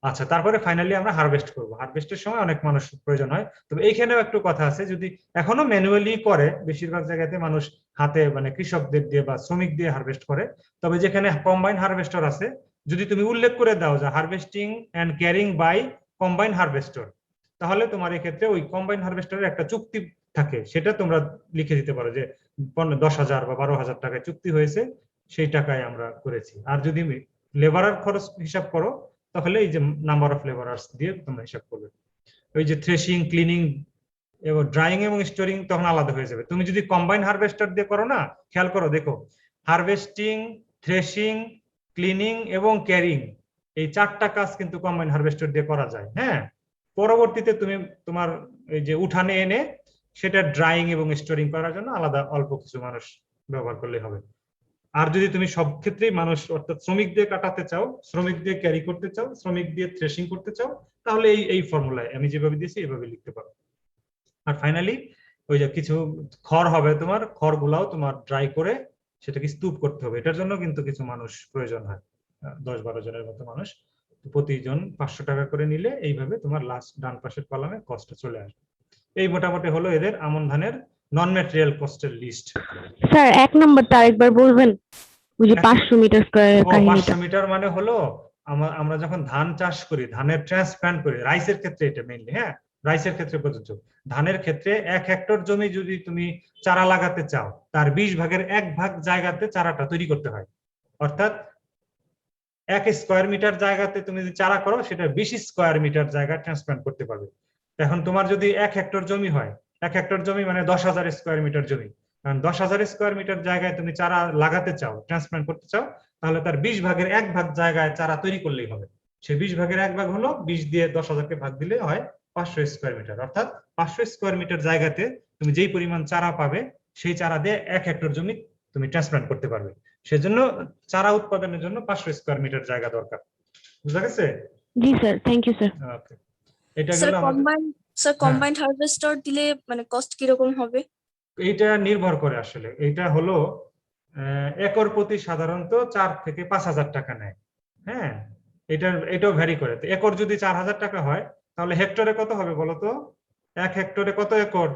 আচ্ছা, তারপরে ফাইনালি আমরা হারভেস্ট করব। হারভেস্টের সময় অনেক মানুষ প্রয়োজন হয়, তবে এইখানেও একটু কথা আছে, যদি এখনো ম্যানুয়ালি করে, বেশিরভাগ জায়গাতে মানুষ হাতে মানে কৃষকদের দিয়ে বা শ্রমিক দিয়ে হারভেস্ট করে, তবে যেখানে কম্বাইন হারভেস্টর আছে, যদি তুমি উল্লেখ করে দাও যে harvesting and carrying by combine harvester, তাহলে তোমার এক্ষেত্রে ওই কম্বাইন হারভেস্টরের একটা চুক্তি থাকে, সেটা তোমরা লিখে দিতে পারো যে 10,000 বা 12,000 টাকায় চুক্তি হয়েছে, সেই টাকায় আমরা করেছি। আর যদি লেবারের খরচ হিসাব করো, তাহলে এই যে নাম্বার অফ লেবারার্স দিয়ে তোমরা হিসাব করবে। ওই যে থ্রেশিং, ক্লিনিং, এবং ড্রাইং এবং স্টোরিং তখন আলাদা হয়ে যাবে। তুমি যদি কম্বাইন হারভেস্টার দিয়ে করো না, খেয়াল করো, দেখো হারভেস্টিং, থ্রেশিং, ক্লিনিং এবং ক্যারিং, এই 4টা কাজ কিন্তু কম্বাইন হারভেস্টার দিয়ে করা যায়। হ্যাঁ, পরবর্তীতে তুমি তোমার এই যে উঠানে এনে সেটা ড্রাইং এবং স্টোরিং করার জন্য আলাদা অল্প কিছু মানুষ ব্যবহার করলে হবে। আর যদি তুমি সব ক্ষেত্রেই মানুষ অর্থাৎ শ্রমিক দিয়ে কাটাতে চাও, শ্রমিক দিয়ে ক্যারি করতে চাও, শ্রমিক দিয়ে থ্রেশিং করতে চাও, তাহলে এই ফর্মুলায় আমি যেভাবে দিয়েছি এভাবে লিখতে পারো। আর ফাইনালি ওই যে কিছু খড় হবে, তোমার খড়গুলাও তোমার ড্রাই করে সেটাকে স্তূপ করতে হবে। এটার জন্য কিন্তু কিছু মানুষ প্রয়োজন হয়, 10-12 জনের মতো মানুষ। প্রতিজন 500 টাকা করে নিলে এইভাবে তোমার লাস্ট ডান পাশের কলামে কস্ট চলে আসবে। এই মোটামুটি হলো এদের আমন ধানের নন ম্যাটেরিয়াল কস্টের লিস্ট। স্যার 1 নম্বরটা আরেকবার বলবেন, ওই যে 500 মিটার স্কয়ারের কাহিনীটা। 500 মিটার মানে হলো আমরা যখন ধান চাষ করি, ধানের ট্রান্সপ্লান্ট করি, রাইসের ক্ষেত্রে এটা মেইনলি, হ্যাঁ রাইসের ক্ষেত্রে প্রযোজ্য। ধানের ক্ষেত্রে 1 হেক্টর জমি যদি তুমি চারা লাগাতে চাও, তার 20 ভাগের 1 ভাগ জায়গাতে চারাটা তৈরি করতে হয়। অর্থাৎ 1 স্কয়ার মিটার জায়গাতে তুমি যদি চারা করো, সেটা 20 স্কয়ার মিটার জায়গা ট্রান্সপ্লান্ট করতে পারবে। এখন তোমার যদি 1 হেক্টর জমি হয়, 1 হেক্টর জমি মানে 10,000 স্কয়ার মিটার জমি, কারণ 10,000 স্কয়ার মিটার জায়গায় তুমি চারা লাগাতে চাও, ট্রান্সপ্লান্ট করতে চাও, তাহলে তার 20 ভাগের 1 ভাগ জায়গায় চারা তৈরি করলেই হবে। সেই 20 ভাগের 1 ভাগ হলো 20 দিয়ে 10,000কে ভাগ দিলে হয় 500 স্কয়ার মিটার। অর্থাৎ 500 স্কয়ার মিটার জায়গাতে তুমি যেই পরিমাণ চারা পাবে, সেই চারা দিয়ে 1 হেক্টর জমি তুমি ট্রান্সপ্লান্ট করতে পারবে। সেজন্য চারা উৎপাদনের জন্য 500 স্কয়ার মিটার জায়গা দরকার। বুঝা গেছে? জি স্যার, থ্যাংক ইউ স্যার। ওকে, এটা স্যার গেল আমাদের। কম্বাইন্ড হারভেস্টার দিলে মানে কস্ট কিরকম হবে? এইটা নির্ভর করে আসলে, এইটা হলো একর প্রতি সাধারণত 4 থেকে 5,000 টাকা নেয়। হ্যাঁ, এটাও ভ্যারি করে। তো একর যদি 4,000 টাকা হয়, তাহলে হেক্টরে কত হবে বলো তো? 1 হেক্টরে কত একর?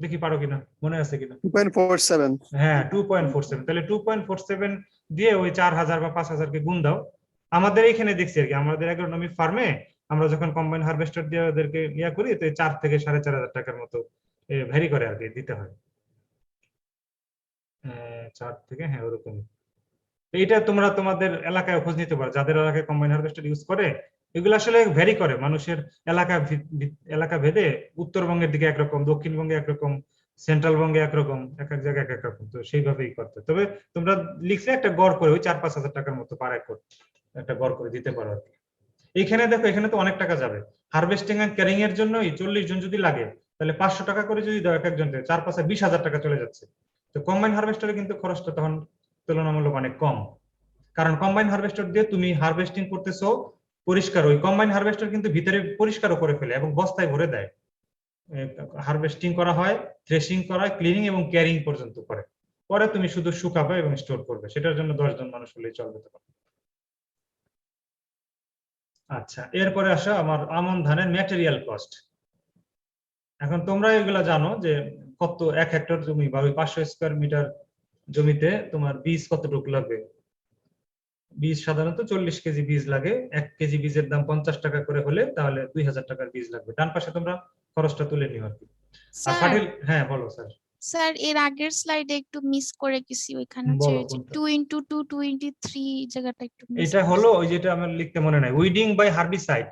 দেখি পারো কিনা, মনে আছে কিনা? 2.47। হ্যাঁ 2.47। তাহলে 2.47 দিয়ে ওই 4,000 বা 5,000 কে গুণ দাও। আমাদের এখানে দেখছি আর কি, আমাদের অ্যাগ্রোনমি ফার্মে আমরা যখন কম্বাইন হারভেস্টার দিয়ে ওদেরকে ইয়া করি, তো 4 থেকে 4,500 টাকার মতো ভ্যারি করে আর কি, দিতে হয়। 4 থেকে, হ্যাঁ ওরকম। এইটা তোমরা তোমাদের এলাকায় খোঁজ নিতে পারো, যাদের এলাকায় কম্বাইন হারভেস্টার ইউজ করে। এগুলো আসলে ভ্যারি করে মানুষের এলাকা ভেদে। উত্তরবঙ্গের দিকে একরকম, দক্ষিণবঙ্গে একরকম, সেন্ট্রাল বঙ্গে একরকম, এক এক জায়গায় এক এক রকম। তো সেইভাবেই করতে। তবে তোমরা লিখলে একটা গড় করে ওই 4-5 হাজার টাকার মতো পার একর একটা গড় করে দিতে পারো আর কি। এইখানে দেখো, এখানে তো অনেক টাকা যাবে। হারভেস্টিং এন্ড ক্যারিং এর জন্যই 40 জন যদি লাগে, তাহলে 500 টাকা করে যদি দাও এক একজনকে, 4-5 20,000 টাকা চলে যাচ্ছে। তো কম্বাইন হারভেস্টারে কিন্তু খরচটা তখন তুলনামূলক অনেক কম। কারণ কম্বাইন হারভেস্টার দিয়ে তুমি হারভেস্টিং করতেছো, পরিষ্কার, ওই কম্বাইন হারভেস্টার কিন্তু ভিতরে পরিষ্কারও করে ফেলে এবং বস্তায় ভরে দেয়। হারভেস্টিং করা হয়, থ্রেশিং করা হয়, ক্লিনিং এবং ক্যারিং পর্যন্ত করে। পরে তুমি শুধু শুকাবে এবং স্টোর করবে, সেটার জন্য 10 জন মানুষ হলেই চলবে তখন। আচ্ছা, এরপরে আসো আমার আমন ধানের ম্যাটেরিয়াল কস্ট। এখন তোমরা এগুলা জানো যে কত 1 হেক্টর জমি বা ওই 500 স্কয়ার মিটার জমিতে তোমার বীজ কতটুকু লাগবে। বীজ সাধারণত 40 কেজি বীজ লাগে। 1 কেজি বীজের দাম 50 টাকা করে হলে তাহলে 2,000 টাকার বীজ লাগবে। ডান পাশে তোমরা খরচটা তুলে নিও আর কি। আর হ্যাঁ বলো স্যার। স্যার এর আগের স্লাইডে একটু মিস করে গেছি, ওইখানে হচ্ছে বলো, যে কোনটা? 2x2 2x3 জায়গাটা একটু মিস। এটা হলো ওই যেটা আমার লিখতে মনে নাই, উইডিং বাই হার্বিসাইড,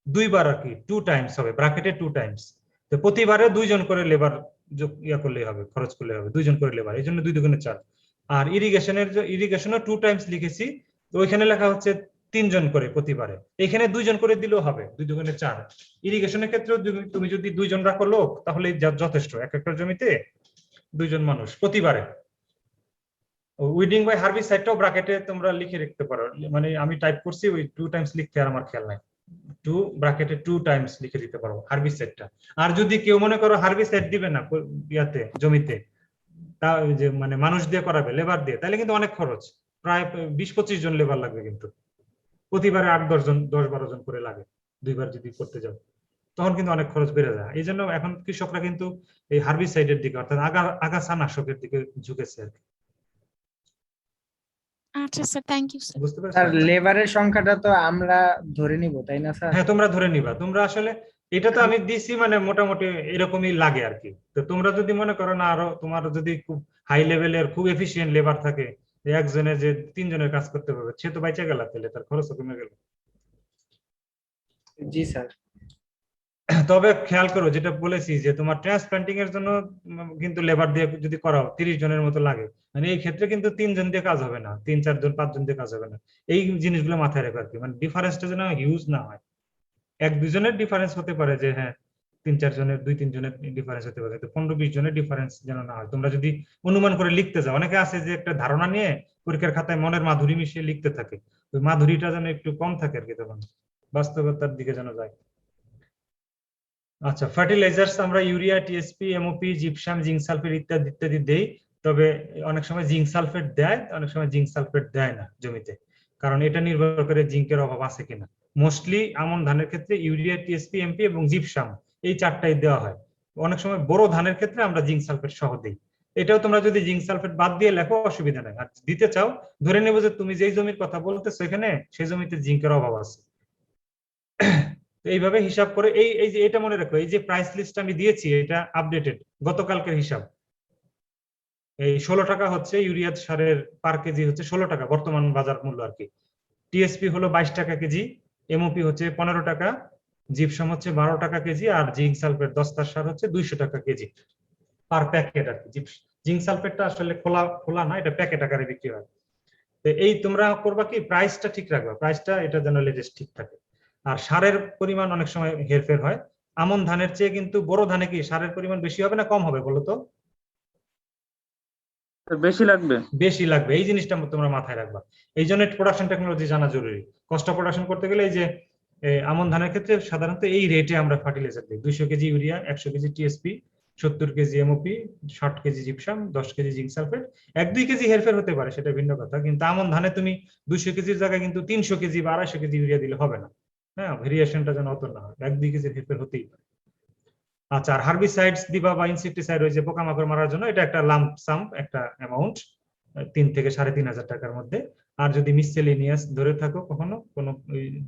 2 বার আর কি, 2 টাইমস হবে, ব্র্যাকেটে 2 টাইমস। তো প্রতিবারে 2 জন করে লেবার ইয়া করলেই হবে, খরচ করলে হবে 2 জন করে লেবার, এই জন্য 2 দুগুণে 4। আর ইরিগেশনও 2 টাইমস লিখেছি, তো ওইখানে লেখা হচ্ছে 3 জন করে প্রতিবারে। এখানে 2 জন করে দিলেও হবে, 2 দুগুণে 4। ইরিগেশনের ক্ষেত্রেও তুমি যদি 2 জন রাখো লোক, তাহলে যথেষ্ট। 1 হেক্টর জমিতে 2 জন মানুষ প্রতিবারে। উইডিং বাই হার্বিসাইডটাও ব্র্যাকেটে তোমরা লিখে রাখতে পারো, মানে আমি টাইপ করছি, ওই 2 টাইমস লিখতে আর আমার খেয়াল নাই। 2 ব্র্যাকেটে 2 টাইমস লিখে দিতে পারো হার্বিসাইডটা। আর যদি কেউ মনে করো হার্বিসাইড দিবে না ইয়াতে জমিতে, তা যে মানে মানুষ দিয়ে করাবে, লেবার দিয়ে, তাহলে কিন্তু অনেক খরচ, প্রায় 20-25 জন লেবার লাগবে কিন্তু। প্রতিবারে 8-10 জন, 10-12 জন করে লাগে 2 বার যদি করতে যাও, তখন কিন্তু অনেক খরচ বেড়ে যায়। এই জন্য এখন কৃষকরা কিন্তু এই হার্বিসাইডের দিকে, অর্থাৎ আগাছানাশকের দিকে ঝুঁকেছে আর কি। আচ্ছা স্যার, থ্যাংক ইউ স্যার। বুঝতে পারছো? স্যার লেবারের সংখ্যাটা তো আমরা ধরে নিব, তাই না স্যার? হ্যাঁ তোমরা ধরে নিবা। তোমরা আসলে এটা তো আমি দিছি মানে মোটামুটি এরকমই লাগে আর কি। তো তোমরা যদি মনে করো না, আরো তোমার যদি খুব হাই লেভেলের খুব এফিশিয়েন্ট লেবার থাকে, একজনের যে 3 জনের কাজ করতে পারবে, সে তো বাইচা গেল, তাহলে তার খরচও কমে গেল। জি স্যার। তবে খেয়াল করো যেটা বলেছি যে তোমার ট্রান্সপ্লান্টিং এর জন্য কিন্তু লেবার দিয়ে যদি করাও 30 জনের মতো লাগে, মানে এই ক্ষেত্রে কিন্তু 3 জন দিয়ে কাজ হবে না, 3 4 জন 5 জন দিয়ে কাজ হবে না। এই জিনিসগুলো মাথায় রেখো আর কি, মানে ডিফারেন্সটা যেন হিউজ না হয়। 1 2 জনের ডিফারেন্স হতে পারে যে হ্যাঁ 3 4 জনের 2 3 জনের ডিফারেন্স হতে পারে, তো 15 20 জনের ডিফারেন্স যেন না হয়। তোমরা যদি অনুমান করে লিখতে যাও, অনেকে আছে যে একটা ধারণা নিয়ে পরীক্ষার খাতায় মনের মাধুরী মিশিয়ে লিখতে থাকে, ওই মাধুরীটা যেন একটু কম থাকে আর কি, তখন বাস্তবতার দিকে যেন যায়। আচ্ছা, ফার্টিলাইজার্স আমরা urea, TSP, MOP, gypsum, zinc sulphate ইত্যাদি ইত্যাদি দেই। তবে অনেক সময় জিঙ্ক সালফেট দেয়, অনেক সময় জিঙ্ক সালফেট দেয় না জমিতে, কারণ এটা নির্ভর করে জিঙ্কের অভাব আছে কিনা। মোস্টলি আমন ধানের ক্ষেত্রে ইউরিয়া, টিএসপি, এমপি এবং জিপসাম এই 4টাই দেওয়া হয়। অনেক সময় বড় ধানের ক্ষেত্রে আমরা জিঙ্ক সালফেট সহ দিই। এটাও তোমরা যদি জিঙ্ক সালফেট বাদ দিয়ে লেখো অসুবিধা নাই, আর দিতে চাও ধরে নেবো যে তুমি যেই জমির কথা বলতেছো এখানে সেই জমিতে জিঙ্কের অভাব আছে। তো এইভাবে হিসাব করে এই যে এটা মনে রাখো, এই যে প্রাইস লিস্ট আমি দিয়েছি এটা আপডেটেড, গতকালকের হিসাব। এই 16 টাকা হচ্ছে ইউরিয়া সারের পার কেজি, হচ্ছে 16 টাকা বর্তমান বাজার মূল্য আর কি। টিএসপি হলো 22 টাকা কেজি, এমওপি হচ্ছে 15 টাকা, জিপসাম হচ্ছে 12 টাকা কেজি, আর জিঙ্ক সালফেট দস্তার সার হচ্ছে 200 টাকা কেজি পার প্যাকেট আর কি। জিঙ্ক সালফেটটা আসলে খোলা খোলা না, এটা প্যাকেট আকারে বিক্রি হয়। তো এই তোমরা করবা কি, প্রাইসটা ঠিক রাখবা, প্রাইসটা এটা যেন লেটেস্ট ঠিক থাকে। আর সারের পরিমাণ অনেক সময় হেরফের হয়। আমন ধানের চেয়ে কিন্তু বড় ধানে কি সারের পরিমাণ বেশি হবে না কম হবে বলো তো? বেশি লাগবে। বেশি লাগবে, এই জিনিসটা তোমরা মাথায় রাখবা। এই জন্য প্রোডাকশন টেকনোলজি জানা জরুরি। কস্ট অফ প্রোডাকশন করতে গেলে এই যে আমন ধানের ক্ষেত্রে সাধারণত এই রেটে আমরা ফার্টিলাইজার দিই, 200 KG urea, 100 KG TSP, 70 KG MOP, 60 KG gypsum, 10 KG zinc sulphate. 1 2 KG হেরফের হতে পারে, সেটা ভিন্ন কথা, কিন্তু আমন ধানে তুমি 200 কেজির জায়গায় কিন্তু 300 কেজি বা 250 কেজি ইউরিয়া দিলে হবে না। হ্যাঁ, ভেরিয়েশনটা যেন অত না হয়, 1 2 কেজির হেরফের হতেই পারে। আচ্ছা, আর হার্বিসাইডস দিবা বা ইনসেক্টিসাইড, ওই যে পোকামাকড় মারার জন্য, এটা একটা লাম্প সাম একটা অ্যামাউন্ট, 3 থেকে 3,500 টাকার মধ্যে। আর যদি মিসসেলেনিয়াস ধরে থাকো কখনো কোনো,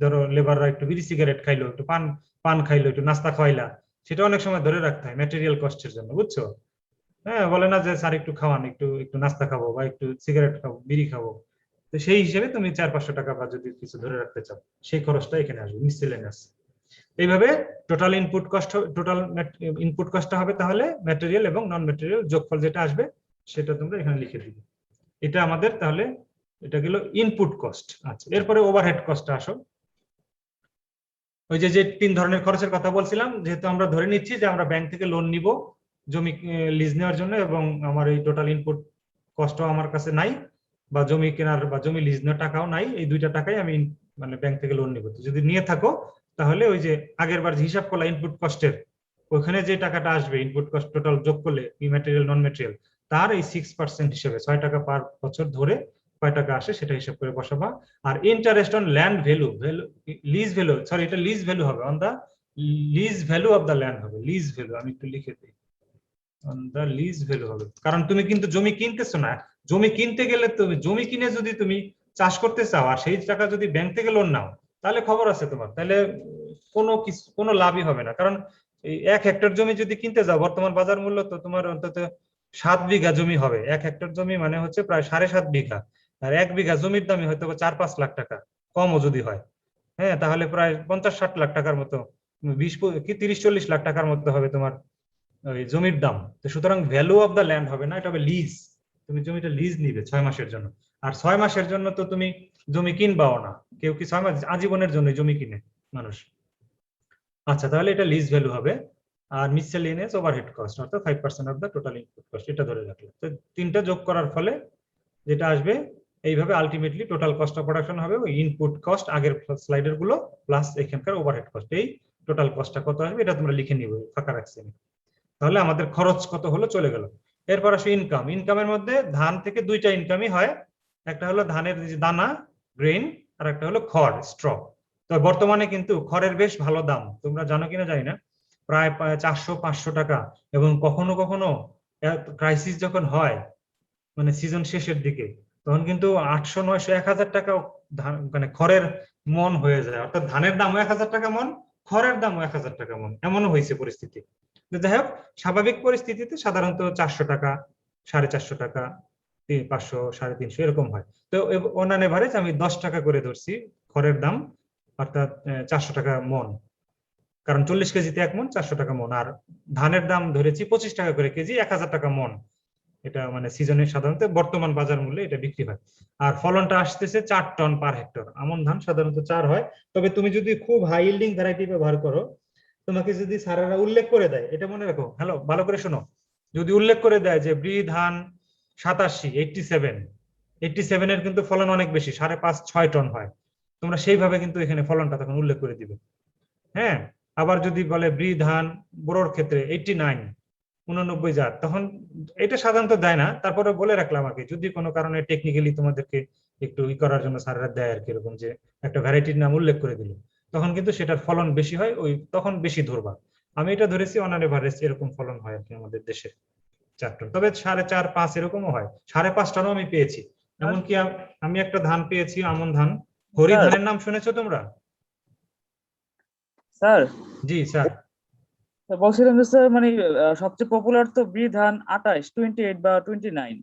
ধরো লেবাররা একটু বিড়ি সিগারেট খাইলো, একটু পান খাইলো, একটু নাস্তা খাওয়াইলা, সেটা অনেক সময় ধরে রাখতে হয় ম্যাটেরিয়াল কস্টের জন্য, বুঝছো? হ্যাঁ, বলে না যে স্যার একটু খাওয়ান, একটু একটু নাস্তা খাবো বা একটু সিগারেট খাবো, বিড়ি খাবো, তো সেই হিসেবে তুমি 400-500 টাকা বা যদি কিছু ধরে রাখতে চাও, সেই খরচটা এখানে আসবে মিসসেলেনিয়াস। এইভাবে টোটাল ইনপুট কস্টটা হবে তাহলে ম্যাটেরিয়াল এবং নন ম্যাটেরিয়াল যোগফল যেটা আসবে সেটা তোমরা এখানে লিখে দিবে। এটা আমাদের তাহলে এটা গেল ইনপুট কস্ট। আচ্ছা, এরপরে ওভারহেড কস্টটা আসো। ওই যে 3 ধরনের খরচের কথা বলছিলাম, যেহেতু আমরা ধরে নিচ্ছি যে আমরা ব্যাংক থেকে লোন নিব জমি লিজ নেওয়ার জন্য, এবং আমার এই টোটাল ইনপুট কস্টও আমার কাছে নাই, বা জমি কেনার বা জমি লিজ নেওয়ার টাকাও নাই, এই 2টা টাকাই আমি মানে ব্যাংক থেকে লোন নিব। যদি নিয়ে থাকো তাহলে ওই যে আগের বার হিসাব করলাম ইনপুট কস্টের, ওখানে যে টাকাটা আসবে ইনপুট কস্ট টোটাল যোগ করলে ম্যাটেরিয়াল নন ম্যাটেরিয়াল, তার এই 6% হিসেবে 6 টাকা পার বছর ধরে কয় টাকা আসে সেটা হিসাব করে বসাবা। আর interest on land value, lease value, sorry এটা লিজ ভ্যালু হবে, on the lease value of the land হবে, লিজ ভ্যালু, আমি একটু লিখে দিই, অন দা লিজ ভ্যালু হবে। কারণ তুমি কিন্তু জমি কিনতেছো না, জমি কিনতে গেলে তুমি জমি কিনে যদি তুমি চাষ করতে চাও আর সেই টাকা যদি ব্যাংক থেকে লোন নাও, তাহলে খবর আছে তোমার, তাহলে কোনো লাভই হবে না। কারণ এই 1 হেক্টর জমি যদি কিনতে যাও, বর্তমান বাজার মূল্য তো তোমার অন্তত 7 বিঘা জমি হবে। 1 হেক্টর জমি মানে হচ্ছে প্রায় 7.5 বিঘা, আর 1 বিঘা জমির দামই হয়তো 4-5 লাখ টাকা, কমও যদি হয়। হ্যাঁ, তাহলে প্রায় 50-60 লাখ টাকার মতো, 30-40 লাখ টাকার মতো হবে তোমার ওই জমির দাম। তো সুতরাং ভ্যালু অফ দা ল্যান্ড হবে না, এটা হবে লিজ। তুমি জমিটা লিজ নিবে 6 মাসের জন্য, আর 6 মাসের জন্য তো তুমি জমি কিনবাও না, কেউ কি 6 মাস আজীবনের জন্য জমি কিনে মানুষ। আচ্ছা, তাহলে এটা লিজ ভ্যালু হবে। আর মিসসেলেনিয়াস ওভারহেড কস্ট অর্থাৎ 5% of the total input cost, এটা ধরে রাখলে তো 3টা যোগ করার ফলে যেটা আসবে, এইভাবে ultimately total cost of production হবে ওই ইনপুট কস্ট আগের স্লাইডের গুলো প্লাস এখানকার ওভারহেড কস্ট, এই টোটাল কস্টটা কত আসবে এটা তোমরা লিখে নিবে, ফাঁকা রাখছি আমি। তাহলে আমাদের খরচ কত হলো চলে গেল। এরপর আসে ইনকাম। ইনকামের মধ্যে ধান থেকে 2টা ইনকামই হয়, একটা হলো ধানের যে দানা গ্রেইন, আর একটা হলো খড় স্ট্র। তো বর্তমানে কিন্তু খড়ের বেশ ভালো দাম, তোমরা জানো কিনা জানি না, প্রায় 400-500 টাকা, এবং কখনো কখনো ক্রাইসিস যখন হয় মানে সিজন শেষের দিকে, তখন কিন্তু 800-900-1000 টাকা মানে খড়ের মন হয়ে যায়, অর্থাৎ ধানের দাম 1000 টাকা মন, খড়ের দাম 1000 টাকা মন, এমনও হয়েছে পরিস্থিতি। যাই হোক, স্বাভাবিক পরিস্থিতিতে সাধারণত 400 টাকা, 450 টাকা, 500, 350 এরকম হয়। তো অন অ্যান এভারেজ আমি 10 টাকা করে ধরছি খড়ের দাম, অর্থাৎ 400 টাকা মন। কারণ 40 কেজিতে 1 মন 400 টাকা মন, আর ধানের দাম ধরেছি 25 টাকা করে কেজি, 1000 টাকা মন। এটা মানে সিজনে সাধারণত বর্তমান বাজার মূল্যে এটা বিক্রি হয়। আর ফলনটা আসতেছে 4 টন পার হেক্টর। আমন ধান সাধারণত 4 হয়। তবে তুমি যদি খুব হাই ইল্ডিং ভ্যারাইটি ব্যবহার করো, তোমাকে যদি স্যারেরা উল্লেখ করে দেয়, এটা মনে রাখো, হ্যালো ভালো করে শোনো, যদি উল্লেখ করে দেয় যে ব্রি ধান 87 87 এর কিন্তু ফলন অনেক বেশি, 5.5-6 টন হয়, তোমরা সেইভাবে কিন্তু এখানে ফলনটা তখন উল্লেখ করে দিবে। হ্যাঁ, আবার যদি বলে ব্রি ধান বোরোর ক্ষেত্রে 89 জাত, তখন এটা সাধারণত দেয় না, তারপরে বলে রাখলাম আর কি, যদি কোনো কারণে টেকনিক্যালি তোমাদেরকে একটু করার জন্য স্যাররা দেয় আর কি, এরকম যে একটা ভ্যারাইটির নাম উল্লেখ করে দিল, তখন কিন্তু সেটার ফলন বেশি হয়, ওই তখন বেশি ধরবা। আমি এটা ধরেছি অন এভারেজ এরকম ফলন হয় আর কি আমাদের দেশে 4 টন, তবে 4.5-5 এরকমও হয়, 5.5 টনও আমি পেয়েছি। এমনকি আমি একটা ধান পেয়েছি, আমন ধান, হরি ধানের নাম শুনেছো তোমরা? স্যার জি স্যার। বলছিলাম যে স্যার মানে সবচেয়ে পপুলার তো ব্রি ধান 28, 28 বা 29।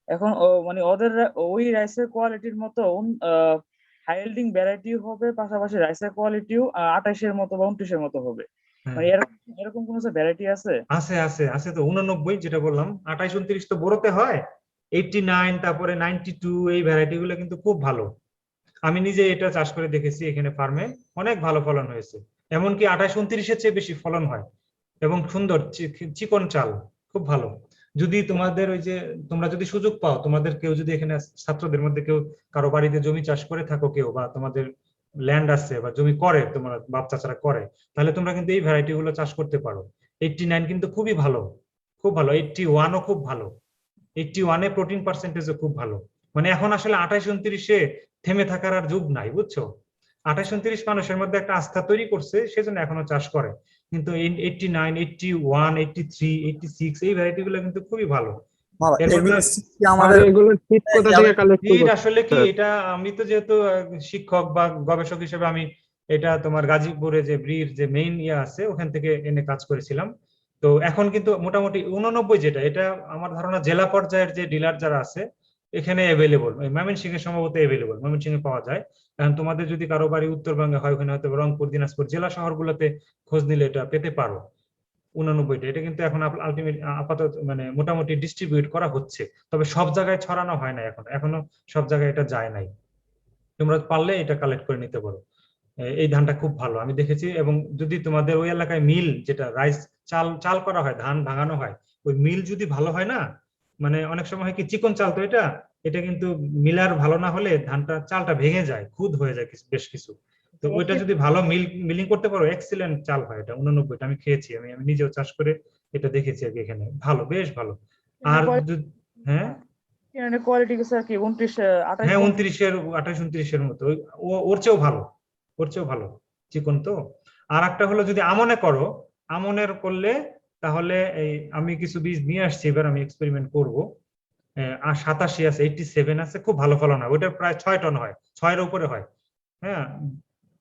এখন মানে ওদের ওই রাইসের কোয়ালিটির মতো হাই ইল্ডিং ভ্যারাইটি হবে, পাশাপাশি রাইসের কোয়ালিটিও 28-এর মতো বা 29-এর মতো হবে, মানে এরকম কোনো ভ্যারাইটি আছে? আছে আছে আছে তো, 89 যেটা বললাম, 28-29 তো বোরোতে হয়, 89 তারপরে 92, এই ভ্যারাইটি গুলো কিন্তু খুব ভালো। আমি নিজে এটা চাষ করে দেখেছি এখানে ফার্মে, অনেক ভালো ফলন হয়েছে। এমনকি 28-29-এর চেয়ে বেশি ফলন হয়, এবং সুন্দর চিকন চাল, খুব ভালো। যদি তোমাদের ওই যে তোমরা যদি সুযোগ পাও, তোমাদের কেউ যদি এখানে ছাত্রদের মধ্যে কেউ কারো বাড়িতে জমি চাষ করে থাকো কেউ, বা তোমাদের ল্যান্ড আছে বা জমি করে, তোমার বাপ চাচারা করে, তাহলে তোমরা কিন্তু এই ভ্যারাইটি গুলো চাষ করতে পারো। 89 কিন্তু খুবই ভালো, খুব ভালো। 81ও খুব ভালো, 81-এ প্রোটিন পার্সেন্টেজও খুব ভালো। মানে এখন আসলে 28-29-এ থেমে থাকার আর যুগ নাই, বুঝছো? 28-29 মানুষের মধ্যে একটা আস্থা তৈরি করছে, সেজন্য এখনো চাষ করে। কিন্তু 89, 81, 83, 86 এই ভ্যারাইটি গুলো কিন্তু খুবই ভালো। এগুলো ঠিক কোথা থেকে কালেক্ট করব? আসলে কি, এটা আমি তো যেহেতু শিক্ষক বা গবেষক হিসেবে আমি এটা তোমার গাজীপুরে যে ব্রির যে মেইন ইয়ে আছে, ওখান থেকে এনে কাজ করেছিলাম। তো এখন কিন্তু মোটামুটি 89 যেটা, এটা আমার ধারণা জেলা পর্যায়ের যে ডিলার যারা আছে এখানে অ্যাভেলেবল, ময়মনসিংহে সম্ভবত অ্যাভেলেবল, ময়মনসিংহে পাওয়া যায়। কারণ তোমাদের যদি কারো বাড়ি উত্তরবঙ্গে হয়, ওখানে হয়তো রংপুর, দিনাজপুর জেলা শহরগুলোতে খোঁজ নিলে এটা পেতে পারো। 89টা এটা কিন্তু এখন আলটিমেট আপাতত মানে মোটামুটি ডিস্ট্রিবিউট করা হচ্ছে, তবে সব জায়গায় ছড়ানো হয় না, এখনো সব জায়গায় এটা যায় নাই। তোমরা পারলে এটা কালেক্ট করে নিতে পারো। এই ধানটা খুব ভালো আমি দেখেছি। এবং যদি তোমাদের ওই এলাকায় মিল, যেটা রাইস চাল করা হয়, ধান ভাঙানো হয়, ওই মিল যদি ভালো হয় না, মানে অনেক সময় হয় কি, চিকন চাল তো এটা কিন্তু মিলার ভালো না হলে ধানটা চালটা ভেঙে যায়, খুদ হয়ে যায় বেশ কিছু। তো ওইটা যদি ভালো মিলিং করতে পারো, এক্সিলেন্ট চাল হয় এটা। 89টা আমি খেয়েছি, আমি নিজেও চাষ করে এটা দেখেছি আর কি, এখানে ভালো, বেশ ভালো। আর হ্যাঁ কোয়ালিটি স্যার কি 29, 28? হ্যাঁ 28-29-এর মতো, ওর চেয়েও ভালো, ওর চেয়েও ভালো, চিকন তো। আর একটা হলো যদি আমনে করো, আমনের করলে তাহলে এই আমি কিছু বীজ নিয়ে আসছি, এবার আমি এক্সপেরিমেন্ট করব। আর 87 আছে, 87 আছে, খুব ভালো ফলন হয়, ওটা প্রায় 6 টন হয়, 6-এর উপরে হয়। হ্যাঁ,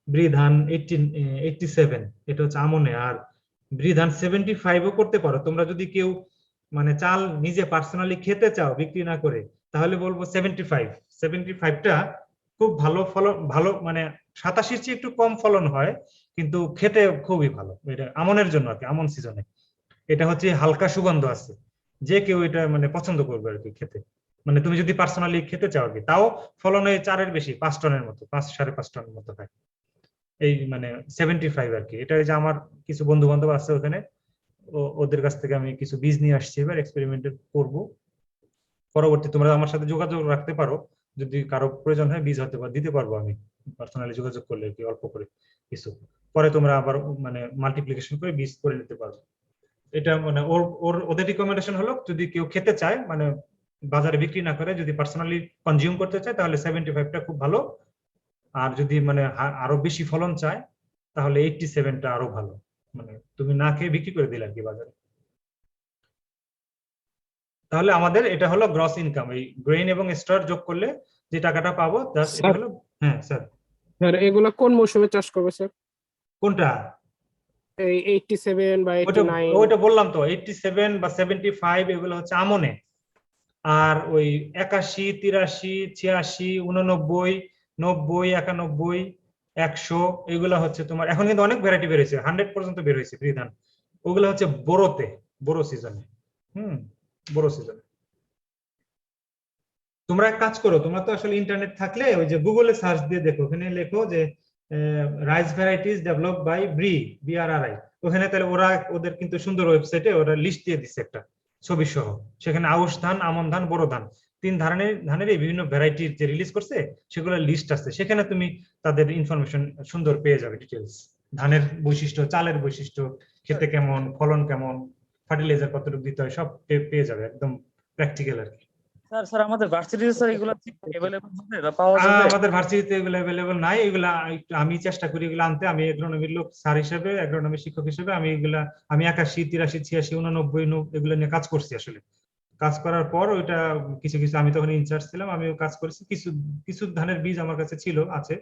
ব্রি ধান 87, এটা হচ্ছে আমনে। আর ব্রি ধান 75ও করতে পারো তোমরা, যদি কেউ মানে চাল নিজে পার্সোনালি খেতে চাও বিক্রি না করে, তাহলে বলবো 75টা খুব ভালো ফলন, ভালো মানে 87-এর চেয়ে একটু কম ফলন হয়, কিন্তু খেতে খুবই ভালো। এটা আমনের জন্য আর কি, আমন সিজনে এটা হচ্ছে হালকা সুগন্ধ আছে, যে কেউ এটা মানে পছন্দ করবে আর কি খেতে। মানে তুমি যদি পার্সোনালি খেতে চাও আর কি, তাও ফলনে 4-এর বেশি, 5 টনের মতো, 5-5.5 টনের মতো হয় এই মানে 75 আর কি। এটা যে আমার কিছু বন্ধু বান্ধব আছে ওখানে, ওদের কাছ থেকে আমি কিছু বীজ নিয়ে আসছি, এবার এক্সপেরিমেন্ট করব। পরবর্তী তোমরা আমার সাথে যোগাযোগ রাখতে পারো, যদি কারো প্রয়োজন হয় বীজ হতে দিতে পারবো আমি, পার্সোনালি যোগাযোগ করলে কি অল্প করে কিছু, পরে তোমরা আবার মানে মাল্টিপ্লিকেশন করে বীজ করে নিতে পারো। এটা মানে ওদের রিকমেন্ডেশন হলো, যদি কেউ খেতে চায় মানে বাজারে বিক্রি না করে, যদি পার্সোনালি কনজিউম করতে চায়, তাহলে 75টা খুব ভালো। আর যদি মানে আরো বেশি ফলন চায়, তাহলে 87টা আরো ভালো, মানে তুমি না খেয়ে বিক্রি করে দিলে আর কি বাজারে। তাহলে আমাদের এটা হলো গ্রস ইনকাম, এই গ্রেইন এবং স্টোর যোগ করলে যে টাকাটা পাবো, এটা হলো। হ্যাঁ স্যার। স্যার এগুলো কোন মৌসুমে চাষ করবে স্যার? কোনটা? এই 87 বা 89? ওইটা বললাম তো, 87 বা 75 এগুলো হচ্ছে আমনে। আর ওই 81, 83, 86, 89, 90, 91, 100, এগুলা হচ্ছে তোমার এখন কিন্তু অনেক ভ্যারাইটি বের হয়েছে, 100 পর্যন্ত বের হয়েছে ব্রি ধান। ওগুলো হচ্ছে বড় সিজনে, বড় সিজনে। তোমরা এক কাজ করো, তোমরা তো আসলে ইন্টারনেট থাকলে ওই যে গুগলে সার্চ দিয়ে দেখো, ওখানে লেখো যে rice varieties develop by BRRI, ওখানে তাহলে ওদের কিন্তু সুন্দর ওয়েবসাইটে ওরা লিস্ট দিয়ে দিচ্ছে একটা ছবি সহ, সেখানে আউশ ধান, আমন ধান, বোরো ধান, 3 ধানের বিভিন্ন ভ্যারাইটির যে রিলিজ করছে সেগুলোর লিস্ট আছে, সেখানে তুমি তাদের ইনফরমেশন সুন্দর পেয়ে যাবে, ডিটেলস, ধানের বৈশিষ্ট্য, চালের বৈশিষ্ট্য, খেতে কেমন, ফলন কেমন, ফার্টিলাইজার কতটুকু দিতে হয়, সব পেয়ে যাবে, একদম প্র্যাকটিক্যাল আর কি। স্যার আমাদের ভার্সিটিতে স্যার এগুলো अवेलेबल হবে বা পাওয়া যাবে? আমাদের ভার্সিটিতে এগুলো अवेलेबल নাই, এগুলা আমি চেষ্টা করি এগুলো আনতে, আমি এগ্রোনমির লোক স্যার হিসেবে, এগ্রোনমি শিক্ষক হিসেবে আমি 81, 83, 86, 89 এগুলো নিয়ে কাজ করছি। আসলে কাজ করার পর ওইটা কিছু আমি তখন ইনচার্জ ছিলাম, আমিও কাজ করেছি, কিছু ধানের বীজ আমার কাছে আছে,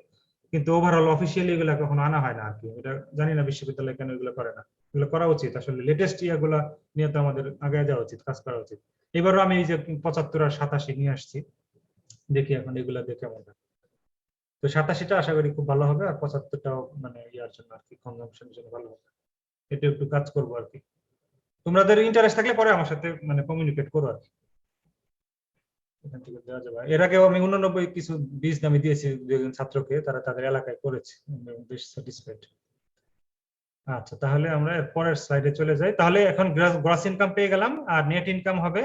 কিন্তু ওভারঅল অফিসিয়ালি এগুলা কখনো আনা হয় না আর কি। এটা জানি না বিশ্ববিদ্যালয় কেন এগুলো করে না, এগুলো করা উচিত আসলে, লেটেস্ট ইয়াগুলা নিয়ে তো আমাদের আগে যাওয়া উচিত, কাজ করা উচিত। এবারও আমি এই যে 75 আর 87 নিয়ে আসছি, দেখি এখন এগুলা দেখে কেমন হয়। তো 87টা আশা করি খুব ভালো হবে, আর 75টাও মানে ইয়ার জন্য আর কি, কনজাম্পশনের জন্য ভালো হবে। এটা একটু কাজ করবো আর কি। তোমাদের ইন্টারেস্ট থাকলে পরে আমার সাথে মানে কমিউনিকেট করো আর কি, এখান থেকে দেওয়া যাবে। এর আগেও আমি 89 কিছু বীজ আমি দিয়েছি 2 ছাত্রকে, তারা তাদের এলাকায় করেছে, বেশ স্যাটিসফাইড। আচ্ছা, তাহলে আমরা পরের স্লাইডে চলে যাই। তাহলে এখন গ্রস ইনকাম পেয়ে গেলাম, আর নেট ইনকাম হবে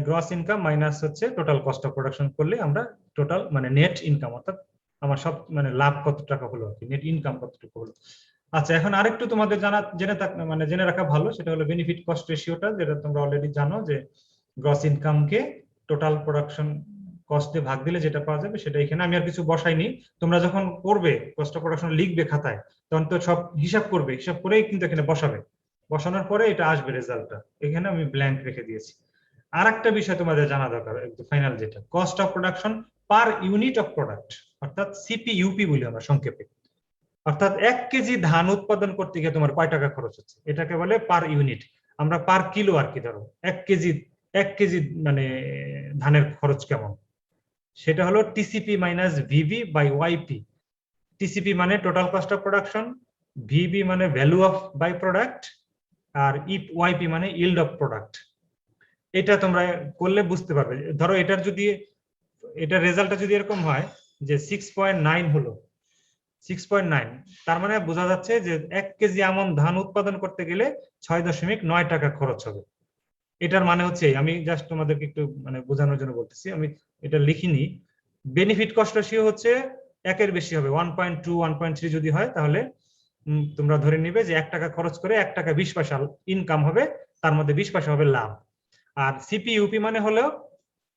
গ্রস ইনকাম মাইনাস হচ্ছে টোটাল কস্ট অফ প্রোডাকশন করলে আমরা টোটাল মানে নেট ইনকাম, অর্থাৎ আমার সব মানে লাভ কত টাকা হলো আর কি, নেট ইনকাম কতটুকু হলো। আচ্ছা, এখন আরেকটু তোমাদের জেনে রাখা ভালো, সেটা হলো বেনিফিট কস্ট রেশিওটা, যেটা তোমরা অলরেডি জানো যে গ্রস ইনকামকে টোটাল প্রোডাকশন কস্ট দিয়ে ভাগ দিলে যেটা পাওয়া যাবে সেটা এখানে আমি আর কিছু বসাইনি। তোমরা যখন করবে কস্ট অফ প্রোডাকশন লিখবে খাতায়, তখন তো সব হিসাব করবে, হিসাব করেই কিন্তু এখানে বসাবে, বসানোর পরে এটা আসবে রেজাল্টটা, এখানে আমি ব্ল্যাঙ্ক রেখে দিয়েছি। আর একটা বিষয় তোমাদের জানা দরকার, ফাইনাল যেটা cost of production per unit of product, অর্থাৎ সিপিইউপি বলি আমরা সংক্ষেপে, অর্থাৎ 1 কেজি ধান উৎপাদন করতে গিয়ে তোমার কয় টাকা খরচ হচ্ছে, এটাকে বলে পার ইউনিট। আমরা পার কিলো আর কি, ধরো 1 কেজি মানে ধানের খরচ কেমন, সেটা হলো TCP minus VB by YP. TCP মানে total cost of production, VB মানে ভ্যালু অফ বাই প্রোডাক্ট, আর ওয়াইপি মানে ইল্ড অফ প্রোডাক্ট। এটা তোমরা করলে বুঝতে পারবে। ধরো এটা রেজাল্টটা যদি এরকম হয় যে 6.9 হলো, 6.9, তার মানে বোঝা যাচ্ছে যে 1 কেজি আমন ধান উৎপাদন করতে গেলে 6.9 টাকা খরচ হবে। এটার মানে হচ্ছে, আমি জাস্ট তোমাদেরকে একটু মানে বোঝানোর জন্য বলতেছি, আমি এটা লিখিনি। বেনিফিট কস্ট রেশিও হচ্ছে 1 এর বেশি হবে, 1.2, 1.3 যদি হয়, তাহলে তোমরা ধরে নিবে যে 1 টাকা খরচ করে 1 টাকা 20 পয়সা ইনকাম হবে, তার মধ্যে 20 পয়সা হবে লাভ। আর সিপিইউপি মানে হলো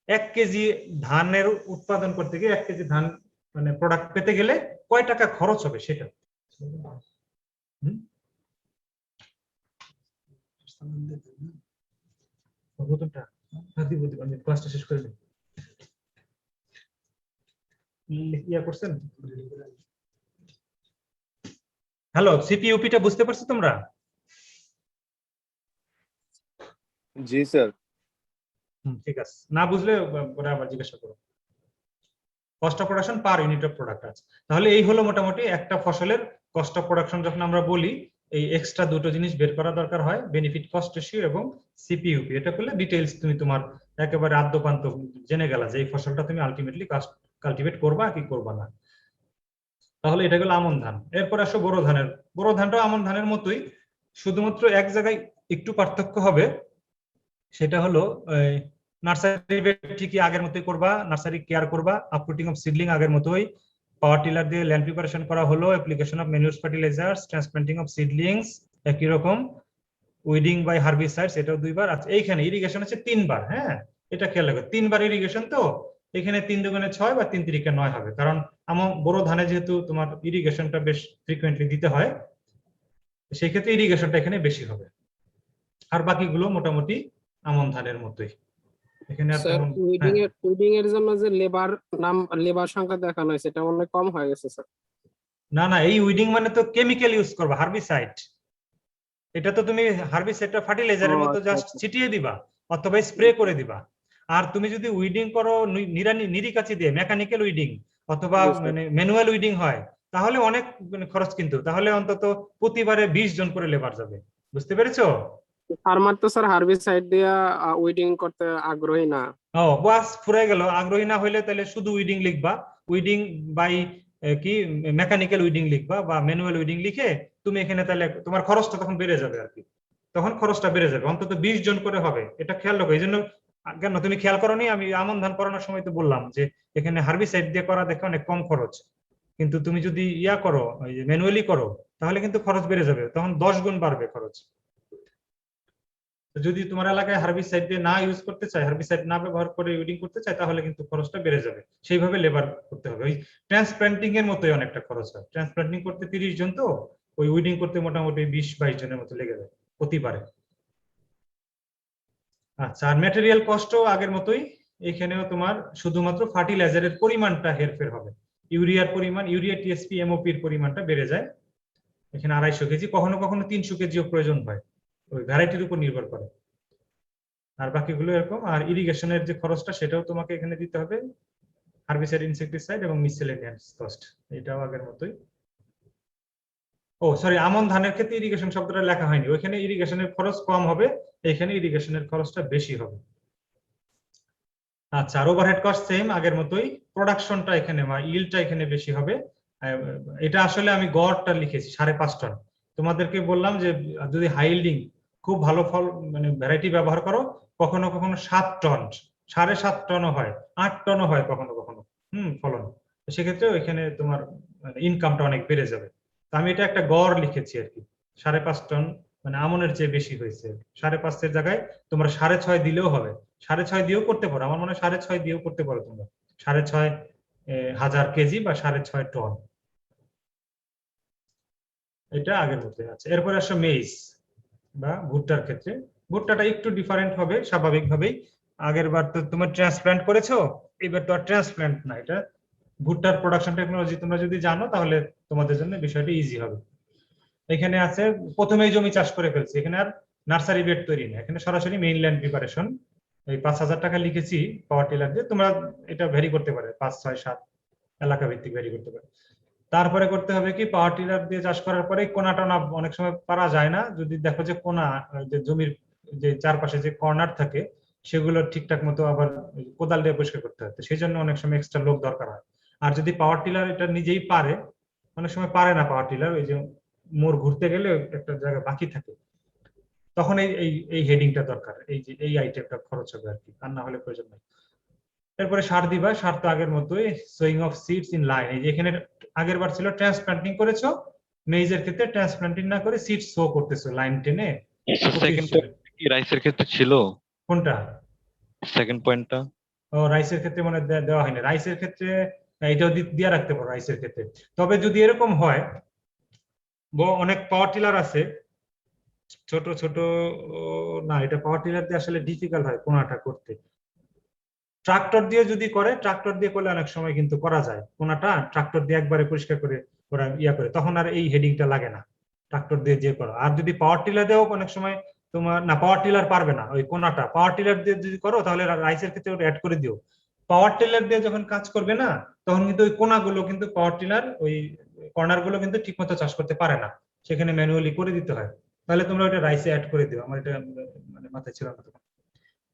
1 কেজি ধানের উৎপাদন করতে গিয়ে 1 কেজি ধান মানে প্রোডাক্ট পেতে গেলে কয় টাকা খরচ হবে সেটা। ক্লাসটা শেষ করে দিন, করছেন? হ্যালো, সিপিইউপিটা বুঝতে পারছো তোমরা? জি স্যার। ঠিক আছে, না বুঝলে পরে আবার জিজ্ঞাসা করো। Cost of production per unit of product আছে। তাহলে এই হলো মোটামুটি একটা ফসলের কস্ট অফ প্রোডাকশন। যখন আমরা বলি এই এক্সট্রা দুটো জিনিস বের করা দরকার হয়, বেনিফিট কস্ট রেশিও এবং সিপিইউপি। এটা করলে ডিটেইলস তুমি তোমার একেবারে আদ্যপান্ত জেনে গেলা যে এই ফসলটা তুমি আলটিমেটলি কাল্টিভেট করবা কি করবা না। তাহলে এটা গেল আমন ধান। এরপর আসো বোরো ধানের। বোরো ধানটাও আমন ধানের মতোই, শুধুমাত্র এক জায়গায় একটু পার্থক্য হবে, সেটা হলো নার্সারি বেড ঠিকই আগের মতোই করবা, নার্সারি কেয়ার করবা, আপরুটিং অফ সিডলিং আগের মতোই, পাওয়ার টিলার দিয়ে ল্যান্ড প্রিপারেশন করা হলো, application of manual fertilisers, transplanting of seedlings একই রকম, উইডিং বাই হার্বিসাইডস এটাও 2 বার। আচ্ছা, এইখানে ইরিগেশন হচ্ছে 3 বার। হ্যাঁ, এটা খেয়াল রাখো, 3 বার ইরিগেশন, তো এখানে 3 দুগুণে 6 বা 3 তিরিকে 9 হবে, কারণ আমার বড় ধানে যেহেতু তোমার ইরিগেশনটা বেশ ফ্রিকোয়েন্টলি দিতে হয়, সেই ক্ষেত্রে ইরিগেশনটা এখানে বেশি হবে। আর বাকিগুলো মোটামুটি আমন ধানের মতোই। এখানে স্যার উইডিং এর জন্য যে লেবার সংখ্যা দেখানো হয়েছে এটা অনেক কম হয়ে গেছে স্যার। না, এই উইডিং মানে তো কেমিক্যাল ইউজ করবা, হার্বিসাইড। এটা তো তুমি হার্বিসাইডটা ফার্টিলাইজারের মতো জাস্ট ছিটিয়ে দিবা অথবা স্প্রে করে দিবা। আর তুমি যদি উইডিং করো নিরিকাচি দিয়ে, মেকানিক্যাল উইডিং অথবা মানে ম্যানুয়াল উইডিং হয়, তাহলে অনেক মানে খরচ, কিন্তু তাহলে অন্তত প্রতিবারে 20 জন করে লেবার যাবে, বুঝতে পেরেছো? ফার্মার তো স্যার হার্বিসাইড দিয়া উইডিং করতে আগ্রহী না। ও বাস ফুরাই গেল। আগ্রহী না হইলে তাহলে শুধু উইডিং লিখবা, উইডিং বাই কি মেকানিক্যাল উইডিং লিখবা বা ম্যানুয়াল উইডিং লিখে তুমি এখানে, তাহলে তোমার খরচটা তখন বেড়ে যাবে আর কি, তখন খরচটা বেড়ে যাবে, অন্তত 20 জন করে হবে, এটা খেয়াল রাখো। এই জন্য কেন তুমি খেয়াল করোনি, আমি আমন ধান করানোর সময় তো বললাম যে এখানে হার্বিসাইড দিয়ে করা দেখে অনেক কম খরচ, কিন্তু তুমি যদি ইয়া করো ম্যানুয়ালি করো তাহলে কিন্তু খরচ বেড়ে যাবে, তখন 10 গুণ বাড়বে খরচ। যদি তোমার এলাকায় হার্বিসাইড দিয়ে না ইউজ করতে চায়, হার্বিসাইড না ব্যবহার করে উইডিং করতে চায়, তাহলে কিন্তু খরচটা বেড়ে যাবে, সেইভাবে লেবার করতে হবে। ওই ট্রান্সপ্লান্টিং এর মতোই অনেকটা খরচ হয়, ট্রান্সপ্লান্টিং করতে 30 জন, তো ওই উইডিং করতে মোটামুটি 20-22 জনের মতো লেগে যায় প্রতিবারে। আচ্ছা, আর ম্যাটেরিয়াল কস্টও আগের মতোই, এখানেও তোমার শুধুমাত্র ফার্টিলাইজারের পরিমাণটা হেরফের হবে, ইউরিয়ার পরিমাণ, ইউরিয়া টিএসপি এমওপি এর পরিমাণটা বেড়ে যায়, এখানে 250 কেজি, কখনো কখনো 300 কেজিও প্রয়োজন হয়, ওই ভ্যারাইটির উপর নির্ভর করে। আর বাকিগুলো এরকম। আর ইরিগেশনের যে খরচটা সেটাও তোমাকে এখানে দিতে হবে, হার্বিসাইড, ইনসেক্টিসাইড এবং মিসেলেনিয়াস কস্ট, এটাও আগের মতোই। ও সরি, আমন ধানের ক্ষেত্রে ইরিগেশন শব্দটা লেখা হয়নি, ওইখানে ইরিগেশনের খরচ কম হবে, এখানে ইরিগেশনের খরচটা বেশি হবে। আচ্ছা, আর ওভারহেড কস্ট সেম আগের মতোই, প্রোডাকশনটা এখানে বা ইল্ডটা এখানে বেশি হবে। এটা আসলে আমি গড়টা লিখেছি 5.5 টন, তোমাদেরকে বললাম যে যদি হাই ইল্ডিং খুব ভালো ফল মানে ভ্যারাইটি ব্যবহার করো, কখনো কখনো 7 টন, 7.5 টনও হয়, 8 টনও হয় কখনো কখনো ফলন, সেক্ষেত্রে এখানে তোমার ইনকামটা অনেক বেড়ে যাবে। তো আমি এটা একটা গড় লিখেছি আর কি, 5.5 টন, মানে আমনের চেয়ে বেশি হয়েছে, 5.5 এর জায়গায় তোমরা 6.5 দিলেও হবে, 6.5 দিয়েও করতে পারো, আমার মনে হয় 6.5 দিয়েও করতে পারো তোমরা, 6.5 হাজার কেজি বা 6.5 টন, এটা আগের মতো আছে। এরপরে আসো মেইজ বা ভুট্টার ক্ষেত্রে, ভুট্টাটা একটু ডিফারেন্ট হবে স্বাভাবিকভাবেই, আগের বার তো তোমার ট্রান্সপ্লান্ট করেছো, এবার তো আর ট্রান্সপ্লান্ট না, এটা ভুট্টার প্রোডাকশন টেকনোলজি তোমরা যদি জানো তাহলে তোমাদের জন্য বিষয়টা ইজি হবে। এখানে আছে প্রথমেই জমি চাষ করে ফেলছি, এখানে আর নার্সারি বেড তৈরি না, এখানে সরাসরি মেইনল্যান্ড প্রিপারেশন। এই 5,000 টাকা লিখেছি পাওয়ার টিলার দিয়ে, তোমরা এটা ভ্যারি করতে পারে, 5, 6, 7 এলাকা ভিত্তিক ভ্যারি করতে পারে। তারপরে করতে হবে কি, পাওয়ার টিলার দিয়ে চাষ করার পরে কোনা টানা অনেক সময় পারা যায় না, যদি দেখো যে কোনা যে জমির যে চারপাশে যে কর্নার থাকে সেগুলো ঠিকঠাক মতো আবার কোদাল দিয়ে পরিষ্কার করতে হয়, সেই জন্য অনেক সময় এক্সট্রা লোক দরকার হয়। আর যদি পাওয়ার টিলার এটা নিজেই পারে, অনেক সময় পারে না পাওয়ার টিলার, ওই যে মোড় ঘুরতে গেলে একটা জায়গা বাকি থাকে, তখন এই এই হেডিংটা দরকার, এই যে এই আইটেমটা খরচ হবে আর কি, আর না হলে প্রয়োজন নেই। এরপরে সার দিবা, সার তো আগের মতোই, sewing of seeds in line, এই যে এখানে আগের বার ছিল ট্রান্সপ্লান্টিং করেছো, মেইজের ক্ষেত্রে ট্রান্সপ্লান্টিং না করে সিড সো করতেছো লাইন টেনে। সেকেন্ড পয়েন্ট কি রাইসের ক্ষেত্রে ছিল? কোনটা? সেকেন্ড পয়েন্টটা ও রাইসের ক্ষেত্রে মানে দেওয়া হয়নি, রাইসের ক্ষেত্রে এটাও দিয়ে রাখতে পারো রাইসের ক্ষেত্রে। তবে যদি এরকম হয়, অনেক পাওয়ার টিলার আছে ছোট ছোট, না এটা পাওয়ার টিলার দিয়ে আসলে ডিফিকাল্ট হয় কোনাটা করতে, ট্রাক্টর দিয়ে যদি করে, ট্রাক্টর দিয়ে করলে অনেক সময় কিন্তু করা যায়, কোনাটা ট্রাক্টর দিয়ে একবারে পরিষ্কার করে ওরা ইয়া করে, তখন আর এই হেডিংটা লাগে না, ট্রাক্টর দিয়ে যে করো। আর যদি পাওয়ার টিলার দিয়েও অনেক সময় তোমার, না পাওয়ার টিলার পারবে না ওই কোনাটা, পাওয়ার টিলার দিয়ে যদি করো তাহলে রাইসের ক্ষেত্রে ওটা অ্যাড করে দিও। পাওয়ার টিলার দিয়ে যখন কাজ করবে না, তখন কিন্তু ওই কোনাগুলো কিন্তু পাওয়ার টিলার ওই কর্নার গুলো কিন্তু ঠিক মতো চাষ করতে পারে না, সেখানে ম্যানুয়ালি করে দিতে হয়, তাহলে তোমরা ওটা রাইসে অ্যাড করে দিও, আমার এটা মানে মাথায় ছিল না,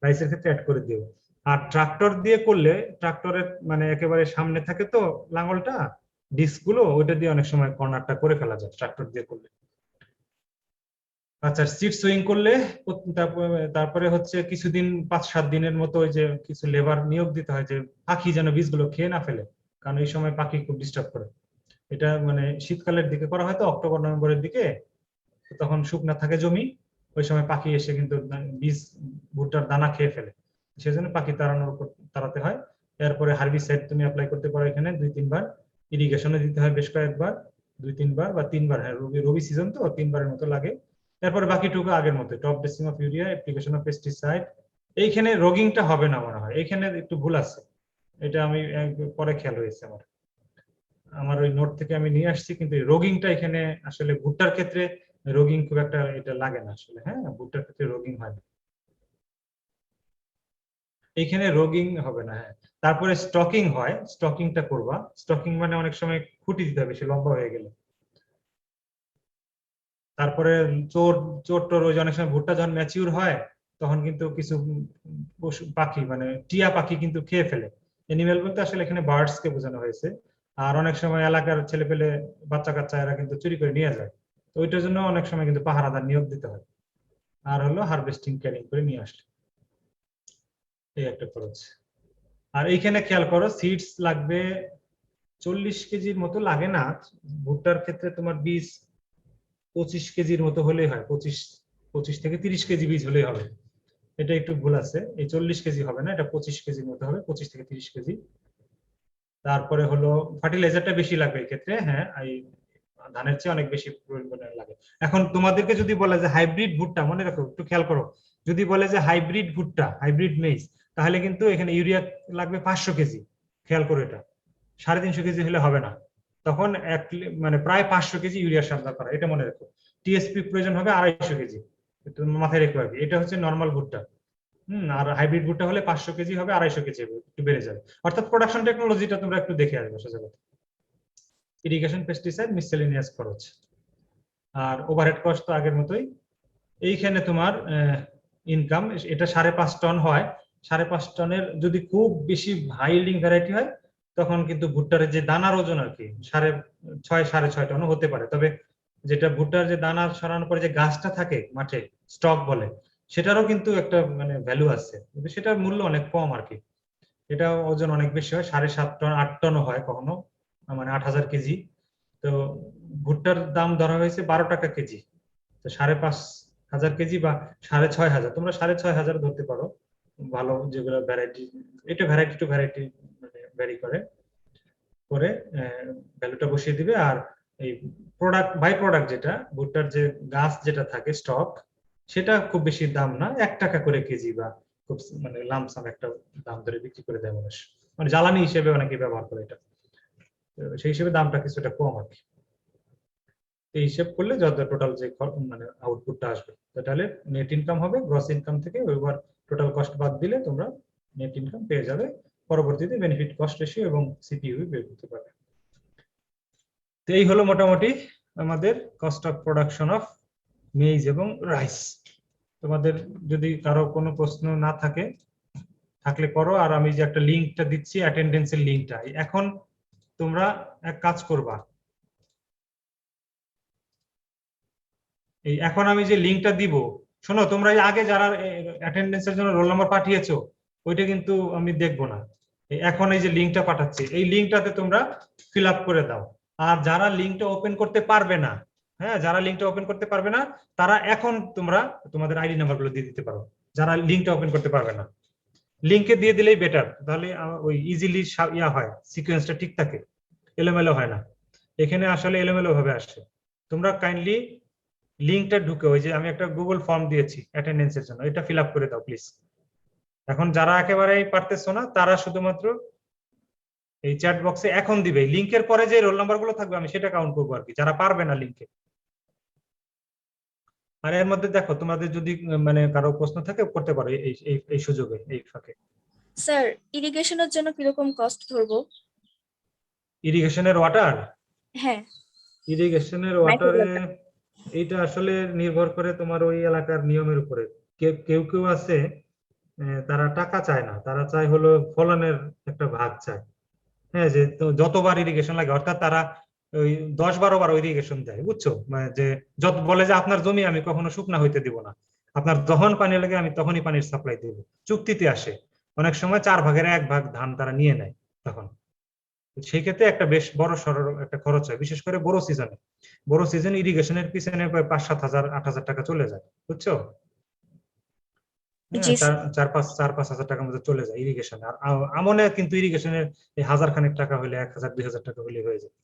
রাইসের ক্ষেত্রে অ্যাড করে দিও। আর ট্রাক্টর দিয়ে করলে, ট্রাক্টরের মানে একেবারে সামনে থাকে তো লাঙ্গলটা, ডিস্ক গুলো, ওইটা দিয়ে অনেক সময় কর্নারটা করে ফেলা যায় ট্রাক্টর দিয়ে করলে। আচ্ছা, সিড সুইং করলে তারপরে হচ্ছে কিছুদিন 5-7 দিনের মতো ওই যে কিছু লেবার নিয়োগ দিতে হয়, যে পাখি যেন বীজগুলো খেয়ে না ফেলে, কারণ এই সময় পাখি খুব ডিস্টার্ব করে। এটা মানে শীতকালের দিকে করা হয় তো, অক্টোবর নভেম্বরের দিকে, তখন শুকনা থাকে জমি, ওই সময় পাখি এসে কিন্তু বীজ ভুট্টার দানা খেয়ে ফেলে, সেজন্য পাখি তাড়াতে হয়। এরপরে হার্বিসাইড তুমি অ্যাপ্লাই করতে পারো এখানে 2-3 বার, ইরিগেশনে দিতে হয় বেশ কয়েকবার, 2-3 বার বা 3 বার, হ্যাঁ রবি সিজন তো 3 বারের মতো লাগে। এরপরে বাকিটুকু আগের মতো, top dressing of urea, application of pesticide. এইখানে রোগিংটা হবে না মনে হয়, এখানে একটু ভুল আছে, এটা আমি পরে খেয়াল হয়েছে আমার ওই নোট থেকে আমি নিয়ে আসছি, কিন্তু রোগিংটা এখানে আসলে ভুট্টার ক্ষেত্রে রোগিং খুব একটা এটা লাগে না আসলে, হ্যাঁ ভুট্টার ক্ষেত্রে রোগিং হয় না, এখানে রোগিং হবে না। হ্যাঁ, তারপরে স্টকিং হয়, স্টকিংটা করবা। স্টকিং মানে অনেক সময় খুঁটি দিতে হবে বেশি লম্বা হয়ে গেলে। তারপরে চোর চোর টোর ওই যে অনেক সময় ভুট্টা যখন ম্যাচিউর হয় তখন কিন্তু কিছু পশু পাখি মানে টিয়া পাখি কিন্তু খেয়ে ফেলে। এনিম্যাল বলতে আসলে এখানে বার্ডস কে বোঝানো হয়েছে। আর অনেক সময় এলাকার ছেলে পেলে বাচ্চা কাচ্চা এরা কিন্তু চুরি করে নিয়ে যায়, তো ওইটার জন্য অনেক সময় কিন্তু পাহারাদার নিয়োগ দিতে হয়। আর হলো হারভেস্টিং ক্যারিং করে নিয়ে আসলে এই একটা খরচ। আর এইখানে খেয়াল করো সিডস লাগবে 40 কেজির মতো লাগে না। ভুট্টার ক্ষেত্রে তোমার বীজ 25 কেজির মতো হলেই হয়, 25 থেকে 30 কেজি বীজ হলেই হবে। এটা একটু ভুল আছে, এই 40 কেজি হবে না, এটা 25 কেজির মতো হবে, 25 থেকে 30 কেজি। তারপরে হলো ফার্টিলাইজারটা বেশি লাগবে এই ক্ষেত্রে, হ্যাঁ এই ধানের চেয়ে অনেক বেশি পরিমাণে লাগে। এখন তোমাদেরকে যদি বলে যে হাইব্রিড ভুট্টা, মনে রাখো একটু খেয়াল করো, যদি বলে যে হাইব্রিড ভুট্টা হাইব্রিড মেইজ, তাহলে কিন্তু এখানে ইউরিয়া লাগবে 500 কেজি। খেয়াল করো এটা 350 কেজি হলে হবে না, তখন মানে প্রায় 500 কেজি ইউরিয়া সার করা, এটা মনে রাখো। টিএসপি প্রয়োজন হবে 250 কেজি, একটু মাথায় রেখো আর কি। এটা হচ্ছে নর্মাল ভুট্টা। আর হাইব্রিড ভুট্টা হলে 500 কেজি হবে, 250 কেজি হবে, একটু বেড়ে যাবে। অর্থাৎ প্রোডাকশন টেকনোলজিটা তোমরা একটু দেখে আসবে সোজা কথা। ইরিগেশন, পেস্টিসাইড, মিসেলেনিয়াস খরচ আর ওভারহেড কস্ট তো আগের মতোই। এইখানে তোমার ইনকাম, এটা 5.5 টন হয়। 5.5 টনের যদি খুব বেশি হাই ইল্ডিং ভ্যারাইটি হয় তখন কিন্তু ভুট্টার যে দানার ওজন আর কি 6.5 টনও হতে পারে। তবে যেটা ভুট্টার যে দানা সরানোর পরে যে গাছটা থাকে মাঠে, স্টক বলে, সেটারও কিন্তু একটা মানে ভ্যালু আছে, কিন্তু সেটার মূল্য অনেক কম আর কি। এটা ওজন অনেক বেশি হয়, 7.5 টন 8 টনও হয় কখনো, মানে 8000 কেজি। তো ভুট্টার দাম ধরা হয়েছে 12 টাকা কেজি। তো 5,500 কেজি বা 6,500, তোমরা 6,500 ধরতে পারো। ভালো যেগুলো ভ্যারাইটি, এটা ভ্যারাইটি টু ভ্যারাইটি মানে ভ্যারি করে করে ভ্যালুটা বসিয়ে দিবে। আর এই প্রোডাক্ট বাই প্রোডাক্ট যেটা ভুট্টার যে গাছ যেটা থাকে স্টক, সেটা খুব বেশি দাম না, 1 টাকা করে কেজি বা খুব মানে লামসাম একটা দাম ধরে বিক্রি করে দেয় মানুষ, মানে জ্বালানি হিসেবে অনেকে ব্যবহার করে এটা। তো সেই হিসেবে দামটা কিছুটা কম আর কি। এই হিসেব করলে যত টোটাল যে মানে আউটপুটটা আসবে, তাহলে নেট ইনকাম হবে। গ্রস ইনকাম থেকে ওইবার টোটাল কস্ট বাদ দিলে তোমরা নেট ইনকাম পেয়ে যাবে। পরবর্তীতে বেনিফিট কস্ট রেশিও এবং সিপিইউ বের করতে পারবে। তো এই হলো মোটামুটি আমাদের cost of production of maids এবং রাইস। তোমাদের যদি কারো কোনো প্রশ্ন না থাকে থাকলে করো। আর আমি যে একটা লিঙ্কটা দিচ্ছি অ্যাটেন্ডেন্সের লিঙ্কটা, এখন তোমরা এক কাজ করবা, এই এখন আমি যে লিঙ্কটা দিব, শোনো তোমরা এই আগে যারা অ্যাটেন্ডেন্সের জন্য রোল নাম্বার পাঠিয়েছো ওইটা কিন্তু আমি দেখবো না। এখন এই যে লিঙ্কটা পাঠাচ্ছি, এই লিঙ্কটাতে তোমরা ফিল আপ করে দাও। আর যারা লিঙ্কটা ওপেন করতে পারবে না, হ্যাঁ যারা লিঙ্কটা ওপেন করতে পারবে না তারা এখন তোমরা তোমাদের আইডি নাম্বারগুলো দিয়ে দিতে পারো, যারা লিঙ্কটা ওপেন করতে পারবে না। লিঙ্কে দিয়ে দিলেই বেটার, তাহলে ওই ইজিলি ইয়া হয়, সিকোয়েন্সটা ঠিক থাকে, এলোমেলো হয় না। এখানে আসলে এলোমেলো ভাবে আসে। তোমরা কাইন্ডলি লিঙ্কটা ঢুকে ওই যে আমি একটা গুগল ফর্ম দিয়েছি অ্যাটেন্ডেন্সের জন্য, এটা ফিল আপ করে দাও প্লিজ। এখন যারা একেবারেই পারতেছো না তারা শুধুমাত্র এই চ্যাট বক্সে এখন দিবে, লিংকের পরে যে রোল নাম্বার গুলো থাকবে আমি সেটা কাউন্ট করবো আর কি, যারা পারবে না লিংকে। আর এর মধ্যে দেখো তোমাদের যদি মানে কারো প্রশ্ন থাকে করতে পারো এই সুযোগে, এই ফাঁকে। স্যার ইরিগেশনের জন্য কিরকম কস্ট ধরবো? ইরিগেশনের ওয়াটার, হ্যাঁ ইরিগেশনের ওয়াটারে এইটা আসলে নির্ভর করে তোমার ওই এলাকার নিয়মের উপরে। কেউ কেউ আছে তারা টাকা চায় না, তারা চায় হলো ফলনের একটা ভাগ চায়। হ্যাঁ, যে যতবার ইরিগেশন লাগে, অর্থাৎ তারা ওই 10-12 বার ইরিগেশন দেয়, বুঝছো? মানে যে যত বলে যে আপনার জমি আমি কখনো শুকনা হইতে দিব না, আপনার যখন পানি লাগে আমি তখনই পানির সাপ্লাই দেব, চুক্তিতে আসে। অনেক সময় 4 ভাগের 1 ভাগ ধান তারা নিয়ে নেয় তখন। সেই ক্ষেত্রে একটা বেশ বড় সড় একটা খরচ হয়, বিশেষ করে বড় সিজনে। বড় সিজন ইরিগেশনের পিছনে 5-7 হাজার 8,000 টাকা চলে যায়, বুঝছো? 4-5 হাজার টাকার মধ্যে চলে যায় ইরিগেশন। আর আমনে কিন্তু ইরিগেশনের এই 1000 খানেক টাকা হলে 1000-2000 টাকা হলে হয়ে যায়।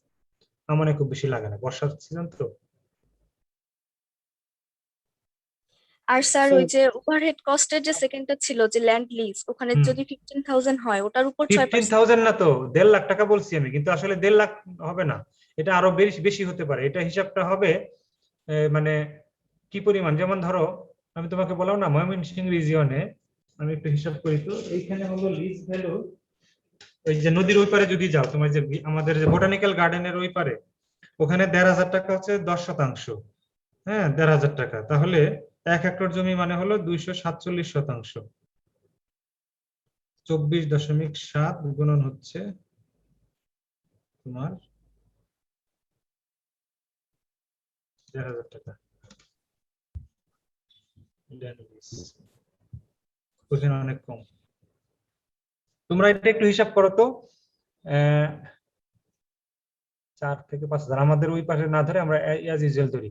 আমনে খুব বেশি লাগে না, বর্ষার সিজন তো। আর স্যার ওই যে ওভারহেড কস্টের যে সেকেন্ডটা ছিল যে ল্যান্ড লিজ, ওখানে যদি 15,000 হয় ওটার উপর 6%। 15,000 না তো, 1.5 লাখ টাকা বলছি আমি, কিন্তু আসলে 1.5 লাখ হবে না, এটা আরো বেশি হতে পারে। এটা হিসাবটা হবে মানে কি পরিমাণ, যেমন ধরো আমি তোমাকে বললাম না ময়মনসিংহ রিজিয়নে, আমি একটু হিসাব করি তো, এইখানে হলো লিজ ভ্যালু ওই যে নদীর ওই পারে যদি যাও, তোমার যে আমাদের যে বোটানিক্যাল গার্ডেনের ওই পারে, ওখানে 1,500 টাকা হচ্ছে 10%। হ্যাঁ, 1,500 টাকা, তাহলে 1 হেক্টর জমি মানে হলো 247%। 24.7 গুণন হচ্ছে তোমার 1,500 টাকা। ওখানে অনেক কম। তোমরা এটা একটু হিসাব করো তো, 4 থেকে 5,000 আমাদের ওই পাশে না ধরে আমরা অ্যাজ ইউজুয়াল ধরি।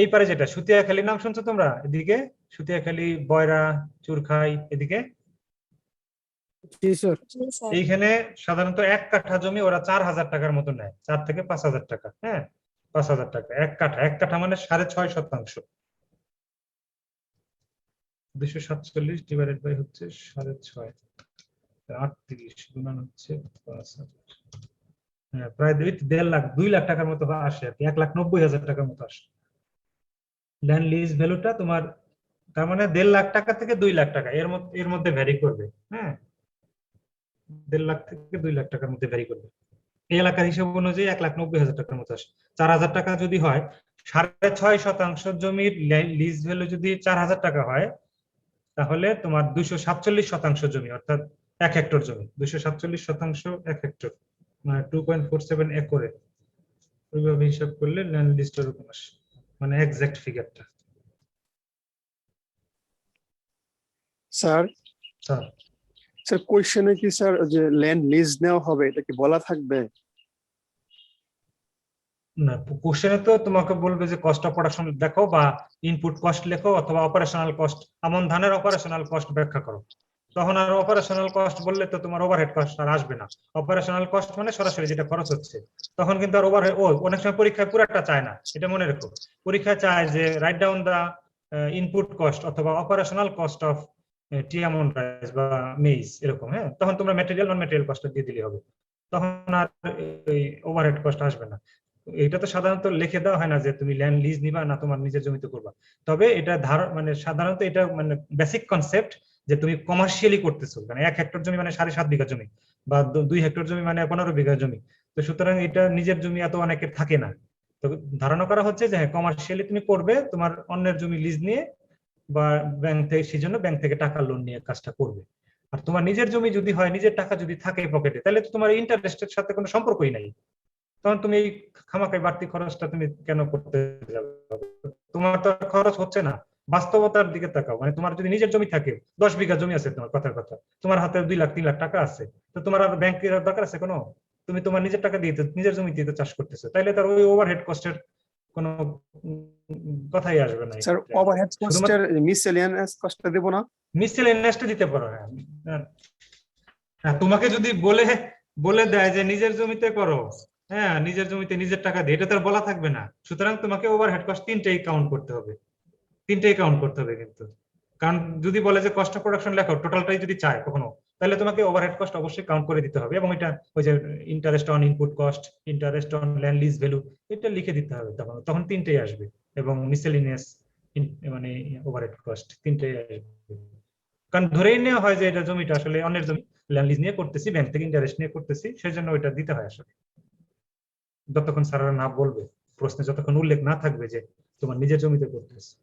এই পারে যেটা সুতিয়াখালী নাম শুনছো তোমরা? এদিকে সুতিয়াখালী, বয়রা, চুরখাই, এদিকে জি স্যার। এইখানে সাধারণত 1 কাঠা জমি ওরা 4,000 টাকার মতো নেয়, 4 থেকে 5,000 টাকা। হ্যাঁ, 5,000 টাকা 1 কাঠা। 1 কাঠা মানে 6.5%। 247 ডিভাইডেড বাই হচ্ছে 6.5, 38 গুণন হচ্ছে 5,000। হ্যাঁ, প্রায় 1.5 লাখ 2 লাখ টাকার মতো আসে আর কি, 1,90,000 টাকার মতো আসে ল্যান্ড লিজ ভ্যালুটা তোমার। তার মানে 1.5 লাখ টাকা থেকে 2 লাখ টাকা এর মধ্যে ভ্যারি করবে। হ্যাঁ, 1.5 লাখ থেকে 2 লাখ টাকার মধ্যে ভ্যারি করবে। এই এলাকার হিসাব অনুযায়ী 1,90,000 টাকার মতো আসে। 4,000 টাকা যদি হয়, 6.5% জমির লিজ ভ্যালু যদি 4,000 টাকা হয়, তাহলে তোমার 247% জমি, অর্থাৎ 1 হেক্টর জমি। 247% 1 হেক্টর মানে 2.47 একরে। ওইভাবে হিসাব করলে ল্যান্ড লিজটার এরকম আসে, মানে এক্সাক্ট ফিগারটা। স্যার স্যার স্যার কোশ্চেনে কি স্যার যে ল্যান্ড লিজ নেওয়া হবে এটা কি বলা থাকবে? না, কোশ্চেনে তো তোমাকে বলবে যে কস্ট অফ প্রোডাকশন দেখো বা ইনপুট কস্ট লেখো অথবা অপারেশনাল কস্ট, আমন ধানের অপারেশনাল কস্ট ব্যাখ্যা করো। তখন আর অপারেশনাল কস্ট বললে তো তোমার ওভারহেড কস্ট আর আসবে না। অপারেশনাল কস্ট মানে সরাসরি যেটা খরচ হচ্ছে, তখন কিন্তু আর ওভারহেড অনেক সময় পরীক্ষায় পুরাটা চায় না, এটা মনে রেখো। পরীক্ষায় চায় যে write down the input cost অথবা অপারেশনাল কস্ট অফ টিয়ামন রাইস বা মেইজ এরকম। হ্যাঁ, তখন তোমরা ম্যাটেরিয়াল নন ম্যাটেরিয়াল কস্ট দিয়ে দিলে হবে, তখন আর এই ওভারহেড কস্ট আসবে না। এটা তো সাধারণত লিখে দেওয়া হয় না যে তুমি ল্যান্ড লিজ নিবা না তোমার নিজের জমিতে করবা। তবে এটা মানে সাধারণত এটা মানে বেসিক কনসেপ্ট যে তুমি কমার্শিয়ালি করতেছো, মানে 1 হেক্টর জমি মানে 7.5 বিঘা জমি, বা 2 হেক্টর জমি মানে 15 বিঘা জমি। তো সুতরাং এটা নিজের জমি এত অনেকের থাকে না। তো ধারণা করা হচ্ছে যে হ্যাঁ, কমার্শিয়ালি তুমি করবে, তোমার অন্যের জমি লিজ নিয়ে বা ব্যাংক থেকে, সেই জন্য ব্যাংক থেকে টাকা লোন নিয়ে কাজটা করবে। আর তোমার নিজের জমি যদি হয়, নিজের টাকা যদি থাকে পকেটে, তাহলে তো তোমার ইন্টারেস্টের সাথে কোনো সম্পর্কই নাই। তখন তুমি এই খামাখাই বাড়তি খরচটা তুমি কেন করতে যাবে? তোমার তো খরচ হচ্ছে না। বাস্তবতার দিকে তাকাও, মানে তোমার যদি নিজের জমি থাকে, 10 বিঘা জমি আছে তোমার, কথার কথা, তোমার হাতে 2 লাখ 3 লাখ টাকা আছে, তো তোমার আর ব্যাংকের দরকার আছে কোনো? তুমি তোমার নিজের টাকা দিয়ে নিজের জমি দিয়ে চাষ করতেছো, তাইলে তার ওই ওভারহেড কস্টের কোনো কথাই আসবে না। স্যার ওভারহেড কস্টের মিসেলিয়ানিয়াস কস্টটা দেব না? মিসেলিনিয়াসটা দিতে পারো। হ্যাঁ, তোমাকে যদি বলে দেয় যে নিজের জমিতে করো, হ্যাঁ নিজের জমিতে নিজের টাকা দিয়ে, এটা তো আর বলা থাকবে না। সুতরাং তোমাকে ওভারহেড কস্ট 3টেই কাউন্ট করতে হবে, 3টেই কাউন্ট করতে হবে কিন্তু। কারণ যদি বলে যে কস্ট অফ প্রোডাকশন লেখো, টোটালটাই যদি চায় কখনো, তাহলে তোমাকে ওভারহেড কস্ট অবশ্যই কাউন্ট করে দিতে হবে। এবং এটা ওই যে interest on input cost, interest on land lease value, এটা লিখে দিতে হবে। তখন 3টেই আসবে। এবং মিসেলিনিয়াস মানে ওভারহেড কস্ট 3টেই আসবে। কারণ ধরেই নেওয়া হয় যে এটা জমিটা আসলে অন্যের জমি, ল্যান্ড লিজ নিয়ে করতেছি, ব্যাংক থেকে ইন্টারেস্ট নিয়ে করতেছি, সেজন্য ওইটা দিতে হয় আসলে। যতক্ষণ স্যাররা না বলবে, প্রশ্নে যতক্ষণ উল্লেখ না থাকবে যে তোমার নিজের জমিতে করতেছে।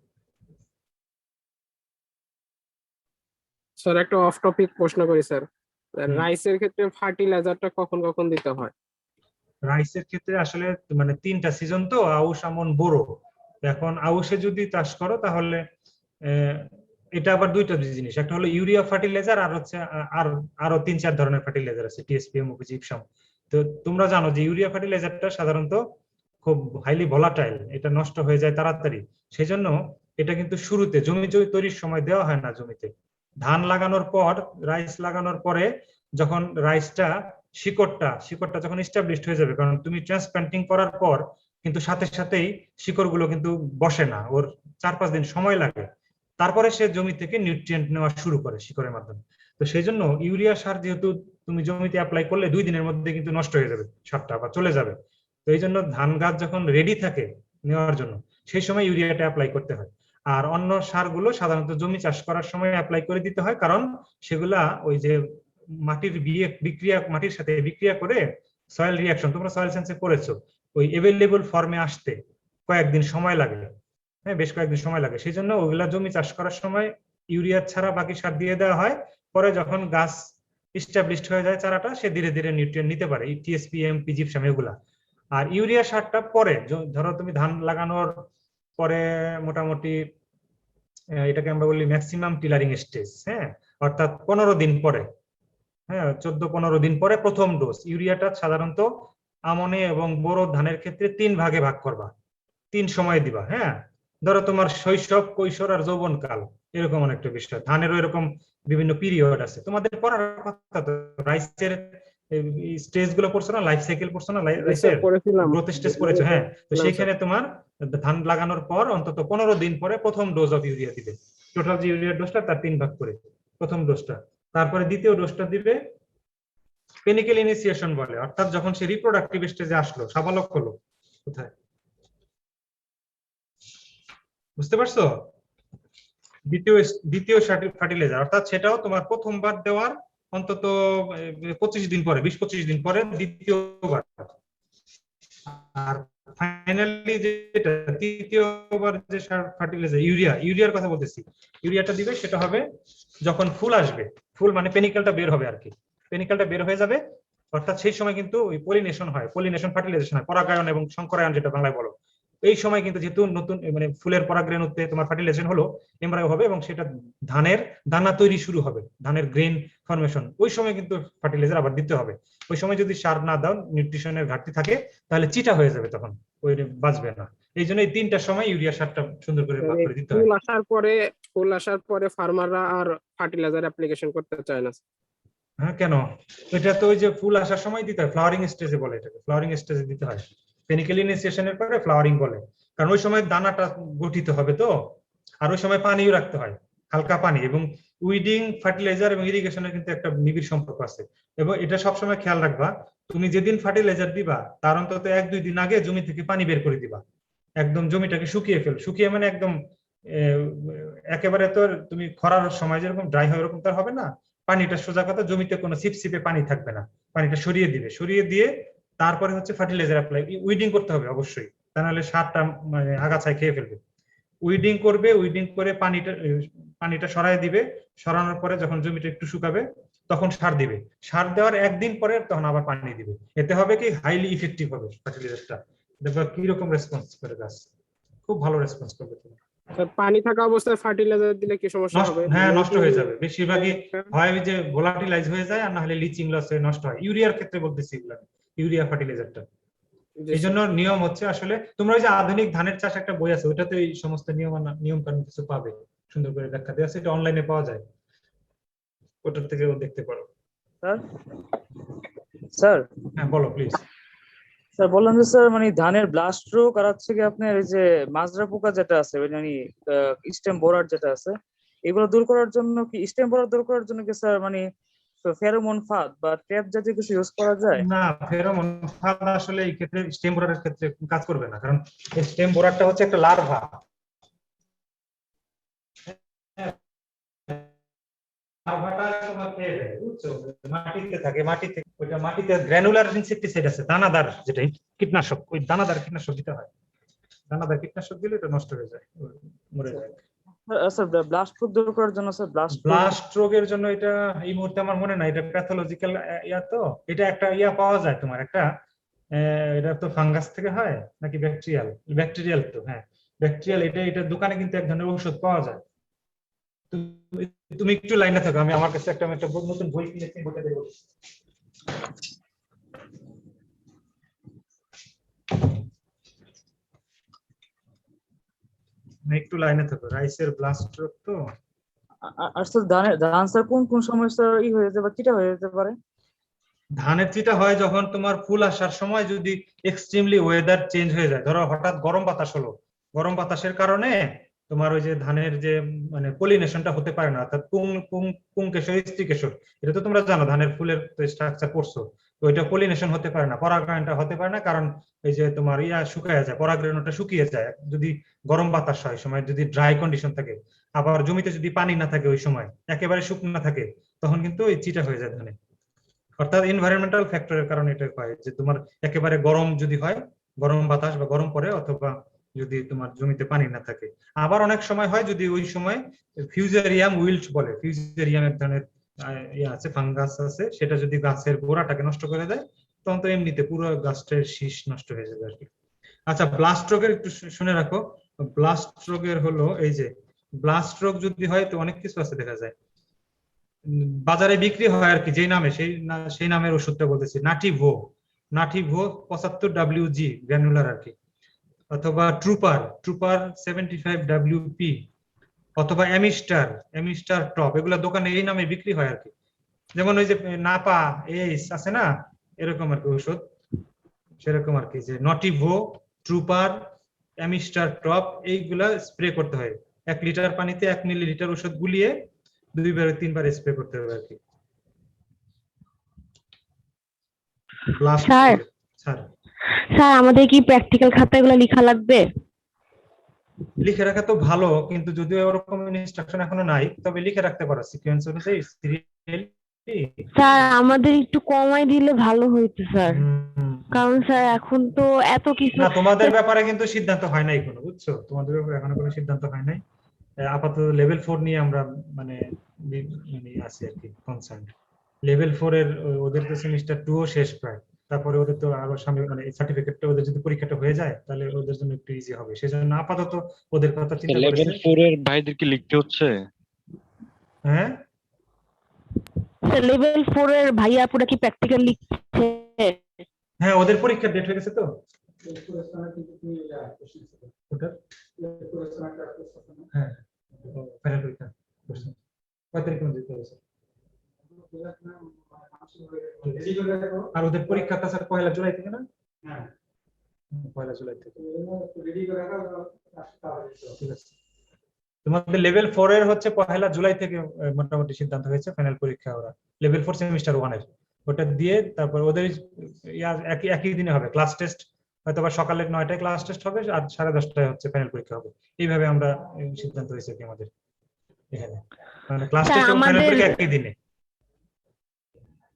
স্যার একটা অফ টপিক প্রশ্ন করি স্যার, রাইসের ক্ষেত্রে ফার্টিলাইজারটা কখন কখন দিতে হয়? রাইসের ক্ষেত্রে আসলে মানে 3টা সিজন তো, আউশ, আমন, বোরো। এখন আউশে যদি চাষ করো তাহলে এটা আবার 2টা জিনিস, একটা হলো ইউরিয়া ফার্টিলাইজার, আর হচ্ছে আরো 3-4 ধরনের ফার্টিলাইজার আছে, টিএসপি, এমওপি, জিপসাম। তো তোমরা জানো যে ইউরিয়া ফার্টিলাইজারটা সাধারণত খুব হাইলি ভলাটাইল, এটা নষ্ট হয়ে যায় তাড়াতাড়ি। সেজন্য এটা কিন্তু শুরুতে জমি তৈরির সময় দেওয়া হয় না জমিতে। ধান লাগানোর পর, রাইস লাগানোর পরে যখন রাইসটা শিকড়টা যখন এস্টাবলিশড হয়ে যাবে, কারণ তুমি ট্রান্সপ্লান্টিং করার পর কিন্তু সাথে সাথেই শিকড়গুলো কিন্তু বসে না, ওর 4-5 দিন সময় লাগে। তারপরে সে জমি থেকে নিউট্রিয়েন্ট নেওয়া শুরু করে শিকড়ের মাধ্যমে। তো সেই জন্য ইউরিয়া সার যেহেতু তুমি জমিতে অ্যাপ্লাই করলে 2 দিনের মধ্যে কিন্তু নষ্ট হয়ে যাবে সারটা, বা চলে যাবে। তো এই জন্য ধান গাছ যখন রেডি থাকে নেওয়ার জন্য, সেই সময় ইউরিয়াটা অ্যাপ্লাই করতে হয়। আর অন্য সারগুলো সাধারণত জমি চাষ করার সময় অ্যাপ্লাই করে দিতে হয়, কারণ সেগুলা ওই যে মাটির মাটির সাথে বিক্রিয়া করে সয়েল রিঅ্যাকশন, তোমরা সয়েল সায়েন্সে পড়েছো, ওই এভেলেবল ফর্মে আসতে কয়েকদিন সময় লাগে, হ্যাঁ বেশ কয়েকদিন সময় লাগে। সেই জন্য ওগুলা জমি চাষ করার সময় ইউরিয়া ছাড়া বাকি সার দিয়ে দেওয়া হয়। পরে যখন গাছ ইস্টাবলিশড হয়ে যায় চারাটা, সে ধীরে ধীরে নিউট্রিয়েন্ট নিতে পারে, টিএসপি, জিপসাম এগুলা। আর ইউরিয়া সারটা পরে, ধরো তুমি ধান লাগানোর পরে মোটামুটি এটাকে আমরা বলি ম্যাক্সিমাম টিলারিং স্টেজ, হ্যাঁ অর্থাৎ 15 দিন পরে, হ্যাঁ 14-15 দিন পরে প্রথম ডোজ। ইউরিয়াটা সাধারণত আমনে এবং বোরো ধানের ক্ষেত্রে 3 ভাগে ভাগ করবা, 3 সময় দিবা। হ্যাঁ ধরো তোমার শৈশব, কৈশোর আর যৌবনকাল, এরকম অনেকটা বিষয়। ধানেরও এরকম বিভিন্ন পিরিয়ড আছে, তোমাদের পড়ার কথা। তো রাইসের স্টেজ গুলো পড়ছো না, লাইফ সাইকেল পড়ছো না, রাইসের গ্রোথ স্টেজ পড়েছো, হ্যাঁ। তো সেইখানে তোমার ধান লাগানোর পর অন্তত 15 দিন পরে প্রথম ডোজ অফ ইউরিয়া দিবে। টোটাল যে ইউরিয়া ডোজটা তার 3 ভাগ করে, প্রথম ডোজটা, তারপরে দ্বিতীয় ডোজটা দিবে পেনিকেল ইনিশিয়েশন বলে, অর্থাৎ যখন সে রিপ্রোডাক্টিভ স্টেজে আসলো, সাবালক হলো। কোথায় বুঝতে পারছো? দ্বিতীয় ফার্টিলাইজার, অর্থাৎ সেটাও তোমার প্রথমবার দেওয়ার অন্তত 25 দিন পরে, 20-25 দিন পরে দ্বিতীয়বার। আর ফাইনালি যেটা তৃতীয়বার যে ফার্টিলাইজার, ইউরিয়ার কথা বলতেছি, ইউরিয়াটা দিবে সেটা হবে যখন ফুল আসবে। ফুল মানে পেনিকেলটা বের হবে আর কি, পেনিকেলটা বের হয়ে যাবে, অর্থাৎ সেই সময় কিন্তু ওই পলিনেশন হয়, পলিনেশন ফার্টিলাইজেশন হয়, পরাগায়ন এবং সংকরায়ন যেটা বাংলায় বলো। এই সময় কিন্তু যেহেতু নতুন মানে ফুলের পরাগরেণুতে তোমার ফার্টিলাইজেশন হলো, এমব্রায়ো হবে এবং সেটা ধানের দানা তৈরি শুরু হবে, ধানের গ্রেন ফরমেশন। ওই সময় কিন্তু ফার্টিলাইজার আবার দিতে হবে। ওই সময় যদি সার না দাও, নিউট্রিশনের ঘাটতি থাকে, তাহলে চিটা হয়ে যাবে, তখন ওই বাঁচবে না। এই জন্য এই 3টার সময় ইউরিয়া সারটা সুন্দর করে ভাগ করে দিতে হবে। ফুল আসার পরে ফার্মাররা আর ফার্টিলাইজার অ্যাপ্লিকেশন করতে চায় না। হ্যাঁ কেন? এটা তো ওই যে ফুল আসার সময় দিতে হয়, ফ্লাওয়ারিং স্টেজে বলে, এটাকে ফ্লাওয়ারিং স্টেজে দিতে হয়। পেনিকেল ইনিশিয়েশনের পরে ফ্লাওয়ারিং বলে, কারণ ওই সময় দানাটা গঠিত হবে তো। আর ওই সময় পানিও রাখতে হয়, হালকা পানি। এবং উইডিং, ফার্টিলাইজার এবং ইরিগেশনের কিন্তু একটা নিবিড় সম্পর্ক আছে। এবং এটা সবসময় খেয়াল রাখবা, তুমি যেদিন ফার্টিলাইজার দিবা তার অন্তত 1-2 দিন আগে জমি থেকে পানি বের করে দিবা। একদম জমিটাকে শুকিয়ে মানে একদম একেবারে তো তুমি খরার সময় যেরকম ড্রাই হয় ওরকম তার হবে না। পানিটা সোজা কথা, জমিতে কোনো সিপসিপে পানি থাকবে না, পানিটা সরিয়ে দিবে। সরিয়ে দিয়ে তারপরে হচ্ছে ফার্টিলাইজার অ্যাপ্লাই, উইডিং করতে হবে অবশ্যই, তা নাহলে সারটা মানে আগাছায় খেয়ে ফেলবে। উইডিং করবে, উইডিং করে পানিটা সরাই দিবে। সরানোর পরে যখন জমিটা একটু শুকাবে তখন সার দিবে। সার দেওয়ার 1 দিন পরে তখন আবার পানি দিবে। এতে হবে কি, হাইলি ইফেক্টিভ হবে ফার্টিলাইজারটা। দেখো কিরকম রেসপন্স করে গাছ, খুব ভালো রেসপন্স করবে। পানি থাকা অবস্থায় ফার্টিলাইজার দিলে কি সমস্যা হবে? হ্যাঁ নষ্ট হয়ে যাবে, বেশিরভাগই হয় যে ভোলাটিলাইজ হয়ে যায়, আর না হলে লিচিং লস হয়ে নষ্ট হয়। ইউরিয়ার ক্ষেত্রে বলতেছি এগুলো, ইউরিয়া ফার্টিলাইজারটা। এই জন্য নিয়ম হচ্ছে, আসলে তোমরা ওই যে আধুনিক ধানের চাষ একটা বই আছে, ওইটাতে এই সমস্ত নিয়ম কানুন কিছু পাবে, সুন্দর করে ব্যাখ্যা দেওয়া আছে, এটা অনলাইনে পাওয়া যায়, ওটার থেকেও দেখতে পারো। স্যার হ্যাঁ বলো প্লিজ। স্যার বললাম যে স্যার মানে ধানের ব্লাস্ট রোগ আর হচ্ছে কি আপনার এই যে মাজরা পোকা যেটা আছে, মানে স্টেম বোরার যেটা আছে, এগুলো দূর করার জন্য কি, স্টেম বোরার দূর করার জন্য কি স্যার মানে ফেরোমন ফাঁদ বা ট্র্যাপ জাতীয় কিছু ইউজ করা যায়? না, ফেরোমন ফাঁদ আসলে এই ক্ষেত্রে স্টেম বোরারের ক্ষেত্রে কাজ করবে না, কারণ স্টেম বোরারটা হচ্ছে একটা লার্ভা। মাটিতে থাকে, মাটিতে গ্র্যানুলার ইনসেক্টিসাইড আছে, দানাদার যেটা কীটনাশক, ওই দানাদার কীটনাশক দিতে হয়। দানাদার কীটনাশক দিলে এটা নষ্ট হয়ে যায়, মরে যায়। স্যার ব্লাস্ট রোগ দূর করার জন্য স্যার ব্লাস্ট রোগের জন্য এটা এই মুহূর্তে আমার মনে নাই, এটা প্যাথোলজিক্যাল ইয়া, তো এটা একটা ইয়া পাওয়া যায় তোমার একটা, এটা তো ফাঙ্গাস থেকে হয় নাকি ব্যাকটেরিয়াল তো, হ্যাঁ ব্যাকটেরিয়াল। এটা দোকানে কিন্তু এক ধরনের ঔষধ পাওয়া যায়। তুমি একটু লাইনে থাকো, আমি আমার কাছে একটা নতুন বই কিনেছি, বইটা দেবো। একটু লাইনে থাকো, রাইসের ব্লাস্ট রোগ তো। আর স্যার ধান স্যার কোন সময় স্যার হয়ে যেতে পারে, কিটা হয়ে যেতে পারে? ধানের চিটা হয় যখন তোমার ফুল আসার সময় যদি এক্সট্রিমলি ওয়েদার চেঞ্জ হয়ে যায়, ধরো হঠাৎ গরম বাতাস হলো, গরম বাতাসের কারণে তোমার ওই যে ধানের যে মানে পলিনেশনটা হতে পারে না, অর্থাৎ পুংকেশর, স্ত্রীকেশর, এটা তো তোমরা জানো ধানের ফুলের স্ট্রাকচার পড়ছো, তো ওইটা পলিনেশন হতে পারে না, পরাগায়নটা হতে পারে না, কারণ এই যে তোমার শুকায় যায়, পরাগরেণুটা শুকিয়ে যায় যদি গরম বাতাস হয়, সময় যদি ড্রাই কন্ডিশন থাকে। আবার জমিতে যদি পানি না থাকে, ওই সময় একেবারে শুকনো থাকে, তখন কিন্তু ওই চিটা হয়ে যায় ধানে। অর্থাৎ এনভায়রনমেন্টাল ফ্যাক্টরের কারণে এটা হয় যে তোমার একেবারে গরম যদি হয়, গরম বাতাস বা গরম পড়ে, অথবা যদি তোমার জমিতে পানি না থাকে। আবার অনেক সময় হয় যদি ওই সময় ফিউজেরিয়াম উইল্ট বলে, ফিউজেরিয়াম এক ধরনের আছে, ফাঙ্গাস আছে, সেটা যদি গাছের গোড়াটাকে নষ্ট করে দেয় তখন তো এমনিতে পুরো গাছটার শীষ নষ্ট হয়ে যাবে আর কি। আচ্ছা, ব্লাস্ট রোগের একটু শুনে রাখো। ব্লাস্ট রোগের হলো এই যে ব্লাস্ট রোগ যদি হয় তো অনেক কিছু আছে দেখা যায়, বাজারে বিক্রি হয় আর কি যেই নামে, সেই নামের ওষুধটা বলতেছি, নাটিভো 75 WG গ্র্যানুলার আর কি, অথবা ট্রুপার 75 WP, অথবা অ্যামিস্টার টপ, এগুলা দোকানে এই নামে বিক্রি হয় আর কি। যেমন ওই যে নাপা এইস আছে না, এরকম আর কি ওষুধ, সেরকম আর কি, যে নটিভো, ট্রুপার, অ্যামিস্টার টপ, এইগুলা স্প্রে করতে হয় 1 লিটার পানিতে 1 মিলিলিটার ওষুধ গুলিয়ে 2-3 বার স্প্রে করতে হবে আর কি। স্যার স্যার আমাদের কি প্র্যাকটিক্যাল খাতা এগুলো লেখা লাগবে? লিখে রাখা তো ভালো, কিন্তু যদিও ওরকম ইনস্ট্রাকশন এখনো নাই, তবে লিখে রাখতে পারো সিকোয়েন্স অনুযায়ী সিরিয়ালি। স্যার আমাদের একটু কমাই দিলে ভালো হইতো স্যার, কারণ স্যার এখন তো এত কিছু। না, তোমাদের ব্যাপারে কিন্তু সিদ্ধান্ত হয় নাই কোনো, বুঝছো, তোমাদের ব্যাপারে এখনো কোনো সিদ্ধান্ত হয় নাই। আপাতত লেভেল 4 নিয়ে আমরা মানে আছি আর কি কনসার্ন। লেভেল 4 এর ওদের তো সেমিস্টার 2 ও শেষ প্রায়, তারপরে ওদের তো আরো সামনে মানে সার্টিফিকেটটা, ওদের যদি পরীক্ষাটা হয়ে যায় তাহলে ওদের জন্য একটু ইজি হবে, সেজন্য আপাতত ওদের কথা চিন্তা লেভেল করেছে। 4 এর ভাইদের কি লিখতে হচ্ছে? হ্যাঁ স্যার লেভেল 4 এর ভাইয়া আপুরা কি প্র্যাকটিক্যাল লিখছে? হ্যাঁ, ওদের পরীক্ষার ডেট হয়ে গেছে তো। হ্যাঁ, ফাইনাল পরীক্ষা কয় তারিখে দিতে হবে স্যার? আর ওদের পরীক্ষাটা স্যার 1 জুলাই থেকে না? হ্যাঁ, 1 জুলাই থেকে। ঠিক আছে, তোমাদের লেভেল 4 এর হচ্ছে 1 জুলাই থেকে মোটামুটি সিদ্ধান্ত হয়েছে ফাইনাল পরীক্ষা। ওরা লেভেল 4 সেমিস্টার 1 এর ওটা দিয়ে তারপর ওদের একই দিনে হবে ক্লাস টেস্ট, হয়তো বা সকালের 9টায় ক্লাস টেস্ট হবে আর 10:30টায় হচ্ছে ফাইনাল পরীক্ষা হবে। এইভাবে আমরা সিদ্ধান্ত হয়েছে কি আমাদের এখানে, মানে ক্লাস টেস্ট এবং ফাইনাল পরীক্ষা একই দিনে।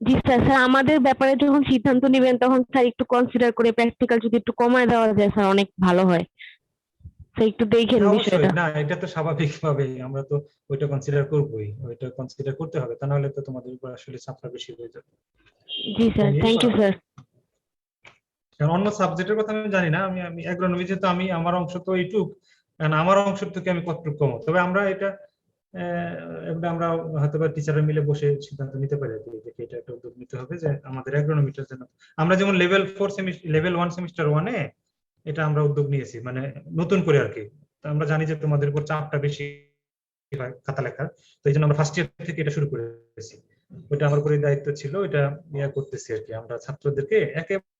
জি স্যার, স্যার আমাদের ব্যাপারে যখন সিদ্ধান্ত নেবেন তখন স্যার একটু কনসিডার করে প্র্যাকটিক্যাল যদি একটু কমায় দেওয়া যায় স্যার অনেক ভালো হয়। স্যার একটু দেখেন বিষয়টা। না, এটা তো স্বাভাবিকভাবে আমরা তো ওইটা কনসিডার করবই, ওইটা কনসিডার করতে হবে, তা নাহলে তো তোমাদের উপর আসলে চাপটা বেশি হয়ে যাবে। জি স্যার, থ্যাংক ইউ স্যার। কারণ অন্য সাবজেক্টের কথা আমি জানি না, আমি অ্যাগ্রোনমি যেহেতু আমার অংশ তো এইটুক, আমার অংশ থেকে আমি কতটুকু কম, তবে আমরা এটা আমরা হয়তো বা টিচাররা মিলে বসে সিদ্ধান্ত নিতে পারি যে এটা একটা উদ্যোগ নিতে হবে যে আমাদের অ্যাগ্রোনমিটার জন্য আমরা যেমন লেভেল 4 সেমিস্টার লেভেল 1 সেমিস্টার 1 এ এটা আমরা উদ্যোগ নিয়েছি, মানে নতুন করে আর কি। তো আমরা জানি যে তোমাদের উপর চাপটা বেশি হয় খাতা লেখার, তো এই জন্য আমরা ফার্স্ট ইয়ার থেকে এটা শুরু করেছি। ওইটা আমার উপরে দায়িত্ব ছিল, এটা করতেছি আর কি। আমরা ছাত্রদেরকে একেবারে